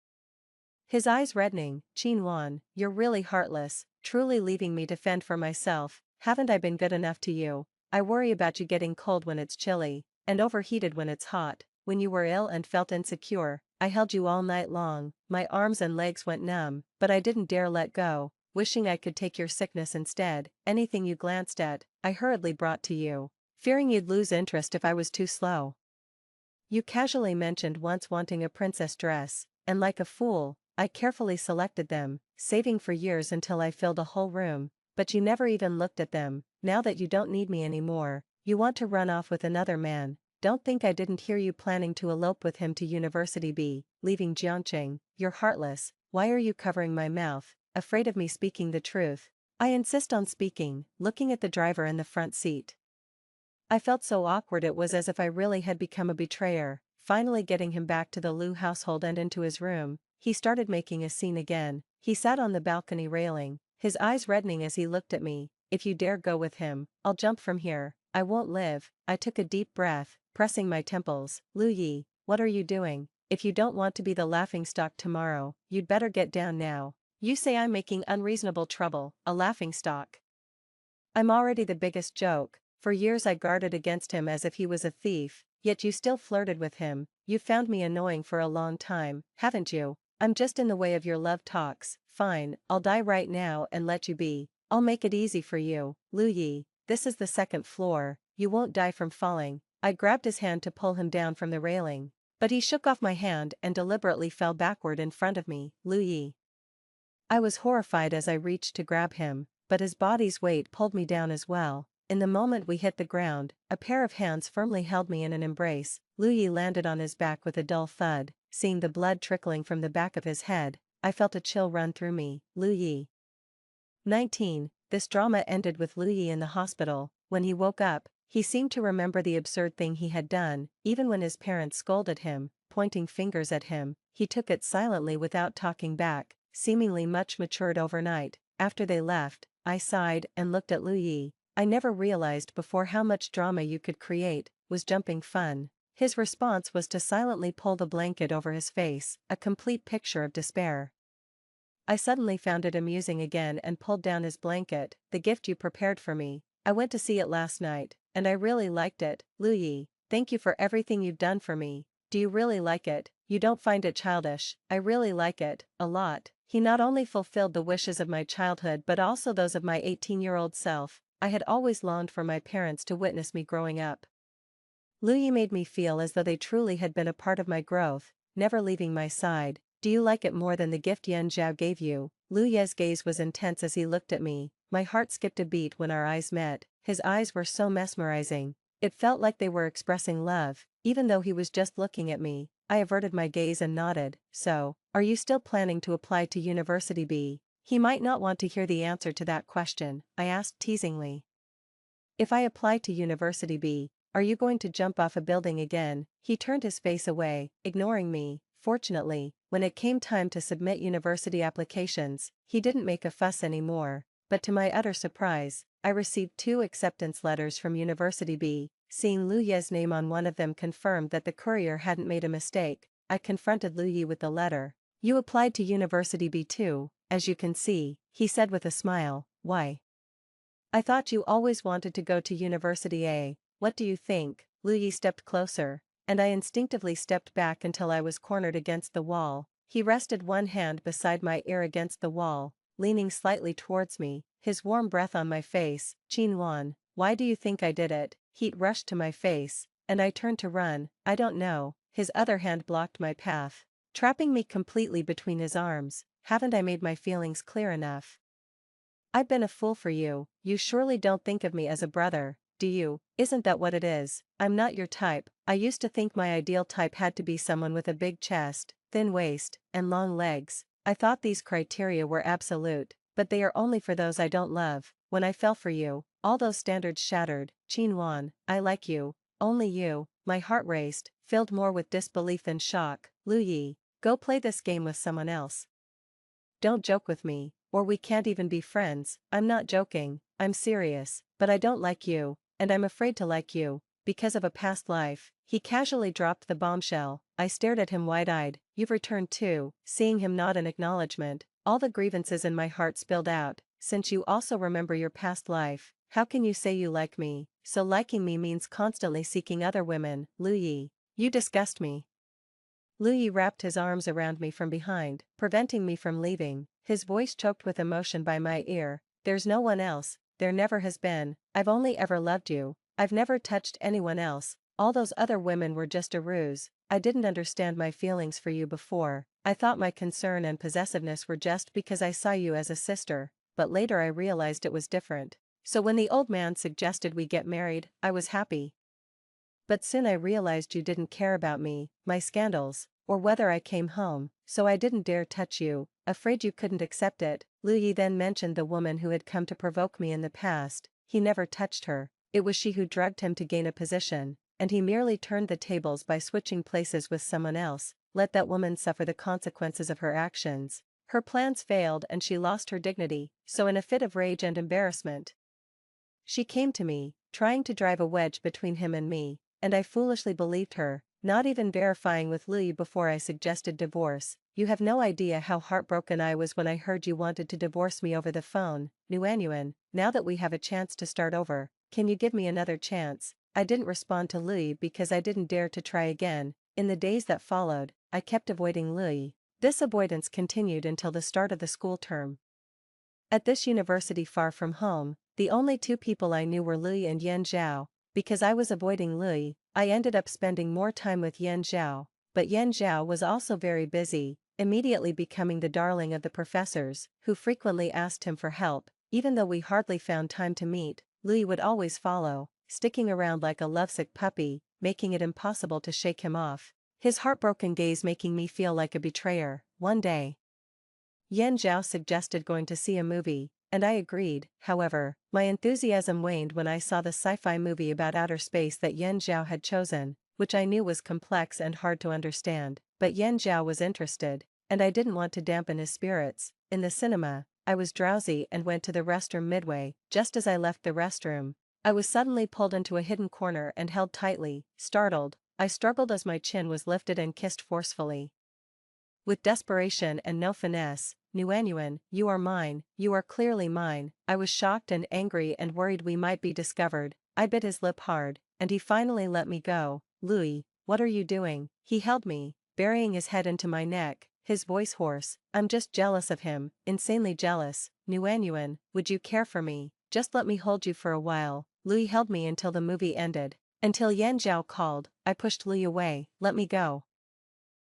his eyes reddening. "Qin Wan, you're really heartless, truly leaving me to fend for myself. Haven't I been good enough to you? I worry about you getting cold when it's chilly, and overheated when it's hot. When you were ill and felt insecure, I held you all night long." My arms and legs went numb, but I didn't dare let go, wishing I could take your sickness instead. "Anything you glanced at, I hurriedly brought to you, fearing you'd lose interest if I was too slow. You casually mentioned once wanting a princess dress, and like a fool, I carefully selected them, saving for years until I filled a whole room, but you never even looked at them. Now that you don't need me anymore, you want to run off with another man. Don't think I didn't hear you planning to elope with him to University B, leaving Jiangqing. You're heartless. Why are you covering my mouth, afraid of me speaking the truth?" I insist on speaking, looking at the driver in the front seat. I felt so awkward, it was as if I really had become a betrayer. Finally getting him back to the Liu household and into his room, he started making a scene again. He sat on the balcony railing, his eyes reddening as he looked at me. "If you dare go with him, I'll jump from here. I won't live." I took a deep breath, pressing my temples. "Louis, what are you doing? If you don't want to be the laughingstock tomorrow, you'd better get down now." "You say I'm making unreasonable trouble, a laughingstock? I'm already the biggest joke." For years I guarded against him as if he was a thief, yet you still flirted with him. You found me annoying for a long time, haven't you? I'm just in the way of your love talks. Fine, I'll die right now and let you be. I'll make it easy for you. "Louis, this is the second floor, you won't die from falling." I grabbed his hand to pull him down from the railing, but he shook off my hand and deliberately fell backward in front of me. "Louis." I was horrified as I reached to grab him, but his body's weight pulled me down as well. In the moment we hit the ground, a pair of hands firmly held me in an embrace. Lu Yi landed on his back with a dull thud. Seeing the blood trickling from the back of his head, I felt a chill run through me. Lu Yi. 19. This drama ended with Lu Yi in the hospital. When he woke up, he seemed to remember the absurd thing he had done. Even when his parents scolded him, pointing fingers at him, he took it silently without talking back, seemingly much matured overnight. After they left, I sighed and looked at Lu Yi. I never realized before how much drama you could create. Was jumping fun? His response was to silently pull the blanket over his face, a complete picture of despair. I suddenly found it amusing again and pulled down his blanket. The gift you prepared for me. I went to see it last night, and I really liked it. Lu Yi, thank you for everything you've done for me. Do you really like it? You don't find it childish? I really like it, a lot. He not only fulfilled the wishes of my childhood but also those of my 18-year-old self. I had always longed for my parents to witness me growing up. Lu Yi made me feel as though they truly had been a part of my growth, never leaving my side. Do you like it more than the gift Yan Zhao gave you? Lu Ye's gaze was intense as he looked at me. My heart skipped a beat when our eyes met. His eyes were so mesmerizing. It felt like they were expressing love, even though he was just looking at me. I averted my gaze and nodded. So, are you still planning to apply to University B? He might not want to hear the answer to that question, I asked teasingly. If I apply to University B, are you going to jump off a building again? He turned his face away, ignoring me. Fortunately, when it came time to submit university applications, he didn't make a fuss anymore. But to my utter surprise, I received 2 acceptance letters from University B. Seeing Lu Ye's name on one of them confirmed that the courier hadn't made a mistake. I confronted Lu Yi with the letter. You applied to University B too, as you can see, he said with a smile. Why? I thought you always wanted to go to University A. What do you think? Lu Yi stepped closer, and I instinctively stepped back until I was cornered against the wall. He rested one hand beside my ear against the wall, leaning slightly towards me, his warm breath on my face. Qinhuan, why do you think I did it? Heat rushed to my face, and I turned to run. I don't know. His other hand blocked my path, trapping me completely between his arms. Haven't I made my feelings clear enough? I've been a fool for you. You surely don't think of me as a brother, do you? Isn't that what it is? I'm not your type. I used to think my ideal type had to be someone with a big chest, thin waist, and long legs. I thought these criteria were absolute, but they are only for those I don't love. When I fell for you, all those standards shattered. Qinhuan, I like you. Only you. My heart raced, filled more with disbelief than shock. Lu Yi, go play this game with someone else. Don't joke with me, or we can't even be friends. I'm not joking, I'm serious, but I don't like you, and I'm afraid to like you, because of a past life. He casually dropped the bombshell. I stared at him wide-eyed. You've returned too. Seeing him nod in acknowledgement, all the grievances in my heart spilled out. Since you also remember your past life, how can you say you like me? So liking me means constantly seeking other women. Lu Yi, you disgust me. Lu Yi wrapped his arms around me from behind, preventing me from leaving. His voice choked with emotion by my ear. There's no one else, there never has been. I've only ever loved you. I've never touched anyone else. All those other women were just a ruse. I didn't understand my feelings for you before. I thought my concern and possessiveness were just because I saw you as a sister, but later I realized it was different. So when the old man suggested we get married, I was happy. But soon I realized you didn't care about me, my scandals, or whether I came home, so I didn't dare touch you, afraid you couldn't accept it. Lu Yi then mentioned the woman who had come to provoke me in the past. He never touched her. It was she who drugged him to gain a position, and he merely turned the tables by switching places with someone else. Let that woman suffer the consequences of her actions. Her plans failed and she lost her dignity, so in a fit of rage and embarrassment, she came to me, trying to drive a wedge between him and me, and I foolishly believed her, not even verifying with Lu Yi before I suggested divorce. You have no idea how heartbroken I was when I heard you wanted to divorce me over the phone. Nuanyuan, now that we have a chance to start over, can you give me another chance? I didn't respond to Lu Yi because I didn't dare to try again. In the days that followed, I kept avoiding Lu Yi. This avoidance continued until the start of the school term. At this university far from home, the only 2 people I knew were Lu Yi and Yan Zhao. Because I was avoiding Lu Yi, I ended up spending more time with Yan Zhao, but Yan Zhao was also very busy, immediately becoming the darling of the professors, who frequently asked him for help. Even though we hardly found time to meet, Louis would always follow, sticking around like a lovesick puppy, making it impossible to shake him off. His heartbroken gaze making me feel like a betrayer. One day, Yan Zhao suggested going to see a movie, and I agreed. However, my enthusiasm waned when I saw the sci-fi movie about outer space that Yan Zhao had chosen, which I knew was complex and hard to understand, but Yan Zhao was interested, and I didn't want to dampen his spirits. In the cinema, I was drowsy and went to the restroom midway. Just as I left the restroom, I was suddenly pulled into a hidden corner and held tightly. Startled, I struggled as my chin was lifted and kissed forcefully. With desperation and no finesse, Nuanyuan, you are mine, you are clearly mine. I was shocked and angry and worried we might be discovered. I bit his lip hard, and he finally let me go. Louis, what are you doing? He held me, burying his head into my neck, his voice hoarse. I'm just jealous of him, insanely jealous. Nuanyuan, would you care for me? Just let me hold you for a while. Louis held me until the movie ended. Until Yan Zhao called, I pushed Louis away. Let me go.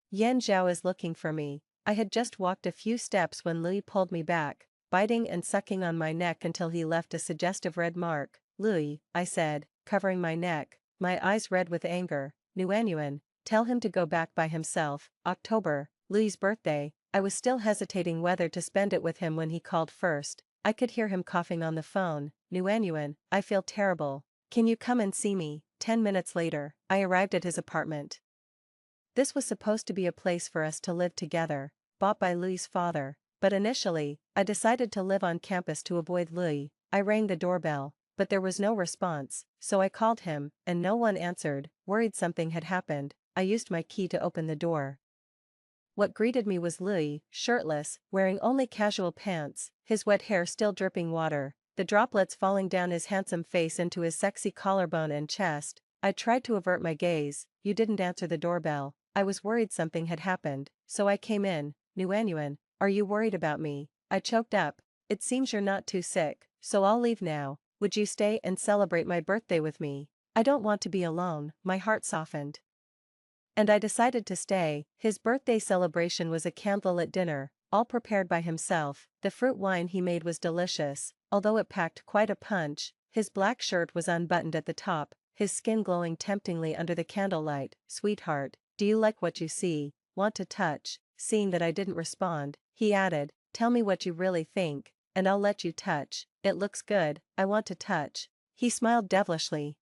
Yan Zhao is looking for me. I had just walked a few steps when Louis pulled me back, biting and sucking on my neck until he left a suggestive red mark. Louis, I said, covering my neck, my eyes red with anger. Nuanyuan, tell him to go back by himself. October, Louis's birthday. I was still hesitating whether to spend it with him when he called first. I could hear him coughing on the phone. Nuanyuan, I feel terrible. Can you come and see me? 10 minutes later, I arrived at his apartment. This was supposed to be a place for us to live together, bought by Louis's father, but initially, I decided to live on campus to avoid Louis. I rang the doorbell, but there was no response, so I called him, and no one answered. Worried something had happened, I used my key to open the door. What greeted me was Louis, shirtless, wearing only casual pants, his wet hair still dripping water, the droplets falling down his handsome face into his sexy collarbone and chest. I tried to avert my gaze. You didn't answer the doorbell. I was worried something had happened, so I came in. Nuanyuan, are you worried about me? I choked up. It seems you're not too sick, so I'll leave now. Would you stay and celebrate my birthday with me? I don't want to be alone. My heart softened. And I decided to stay. His birthday celebration was a candlelit dinner, all prepared by himself. The fruit wine he made was delicious, although it packed quite a punch. His black shirt was unbuttoned at the top, his skin glowing temptingly under the candlelight. Sweetheart, do you like what you see? Want to touch? Seeing that I didn't respond, he added, tell me what you really think, and I'll let you touch. It looks good. I want to touch. He smiled devilishly,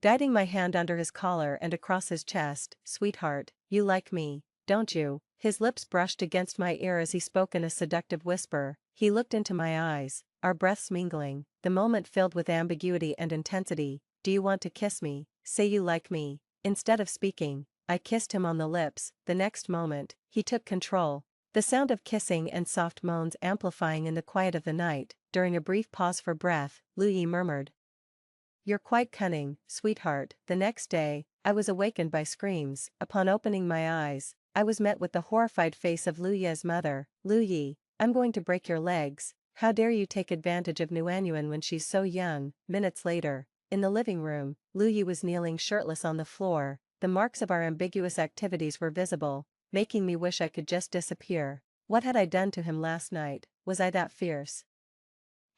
guiding my hand under his collar and across his chest. Sweetheart, you like me, don't you? His lips brushed against my ear as he spoke in a seductive whisper. He looked into my eyes, our breaths mingling, the moment filled with ambiguity and intensity. Do you want to kiss me? Say you like me. Instead of speaking, I kissed him on the lips. The next moment, he took control, the sound of kissing and soft moans amplifying in the quiet of the night. During a brief pause for breath, Louis murmured, you're quite cunning, sweetheart. The next day, I was awakened by screams. Upon opening my eyes, I was met with the horrified face of Louis's mother. Louis, I'm going to break your legs. How dare you take advantage of Nuanyuan when she's so young? Minutes later, in the living room, Louis was kneeling shirtless on the floor. The marks of our ambiguous activities were visible, making me wish I could just disappear. What had I done to him last night? Was I that fierce?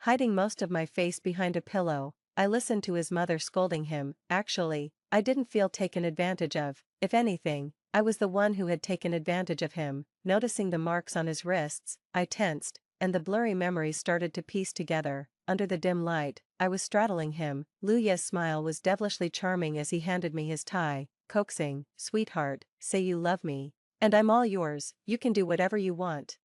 Hiding most of my face behind a pillow, I listened to his mother scolding him. Actually, I didn't feel taken advantage of. If anything, I was the one who had taken advantage of him. Noticing the marks on his wrists, I tensed, and the blurry memories started to piece together. Under the dim light, I was straddling him. Louis's smile was devilishly charming as he handed me his tie, coaxing, sweetheart, say you love me, and I'm all yours. You can do whatever you want.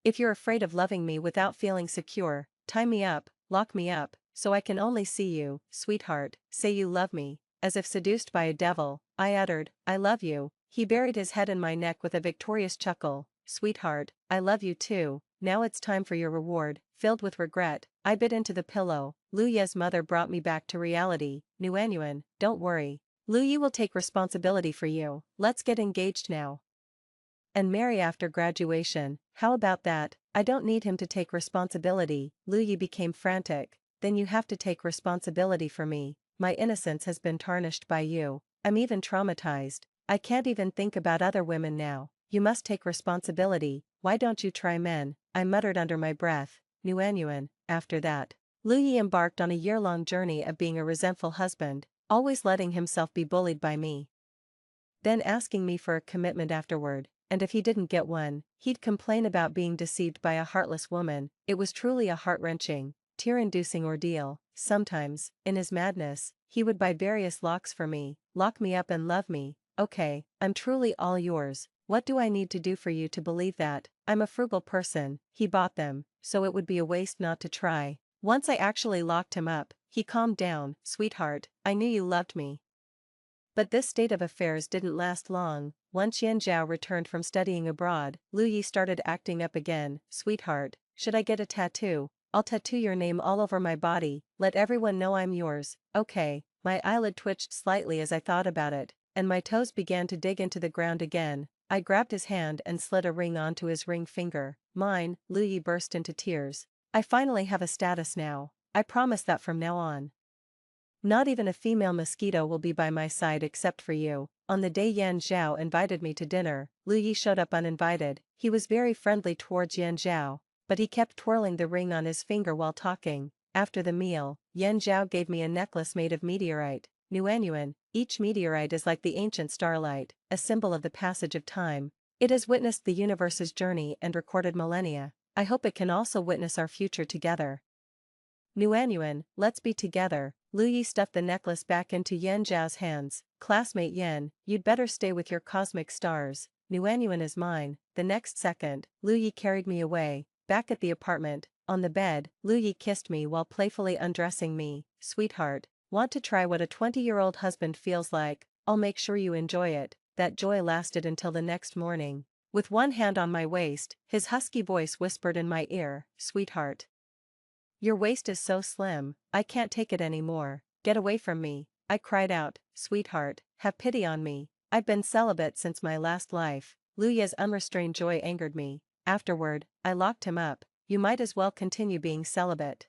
If you're afraid of loving me without feeling secure, tie me up, lock me up, so I can only see you. Sweetheart, say you love me. As if seduced by a devil, I uttered, I love you. He buried his head in my neck with a victorious chuckle. Sweetheart, I love you too. Now it's time for your reward. Filled with regret, I bit into the pillow. Louis's mother brought me back to reality. Nuanyuan, don't worry. Louis will take responsibility for you. Let's get engaged now and marry after graduation. How about that? I don't need him to take responsibility. Louis became frantic. Then you have to take responsibility for me. My innocence has been tarnished by you. I'm even traumatized. I can't even think about other women now. You must take responsibility. Why don't you try men? I muttered under my breath. Nuanyuan, after that, Lu Yi embarked on a year-long journey of being a resentful husband, always letting himself be bullied by me. Then asking me for a commitment afterward, and if he didn't get one, he'd complain about being deceived by a heartless woman. It was truly a heart-wrenching, tear-inducing ordeal. Sometimes, in his madness, he would buy various locks for me, lock me up and love me. Okay, I'm truly all yours. What do I need to do for you to believe that? I'm a frugal person. He bought them, so it would be a waste not to try. Once I actually locked him up, he calmed down. Sweetheart, I knew you loved me. But this state of affairs didn't last long. Once Yan Zhao returned from studying abroad, Lu Yi started acting up again. Sweetheart, should I get a tattoo? I'll tattoo your name all over my body, let everyone know I'm yours. Okay. My eyelid twitched slightly as I thought about it, and my toes began to dig into the ground again. I grabbed his hand and slid a ring onto his ring finger. Mine. Lu Yi burst into tears. I finally have a status now. I promise that from now on, not even a female mosquito will be by my side except for you. On the day Yan Zhao invited me to dinner, Lu Yi showed up uninvited. He was very friendly towards Yan Zhao, but he kept twirling the ring on his finger while talking. After the meal, Yan Zhao gave me a necklace made of meteorite, Nuanyuan. Each meteorite is like the ancient starlight, a symbol of the passage of time. It has witnessed the universe's journey and recorded millennia. I hope it can also witness our future together. Nuanyuan, let's be together. Lu Yi stuffed the necklace back into Yan Zhao's hands. Classmate Yan, you'd better stay with your cosmic stars. Nuanyuan is mine. The next second, Lu Yi carried me away. Back at the apartment, on the bed, Lu Yi kissed me while playfully undressing me. Sweetheart, want to try what a 20-year-old husband feels like? I'll make sure you enjoy it. That joy lasted until the next morning. With one hand on my waist, his husky voice whispered in my ear, Sweetheart, your waist is so slim, I can't take it anymore. Get away from me. I cried out. Sweetheart, have pity on me. I've been celibate since my last life. Lu Yi's unrestrained joy angered me. Afterward, I locked him up. You might as well continue being celibate.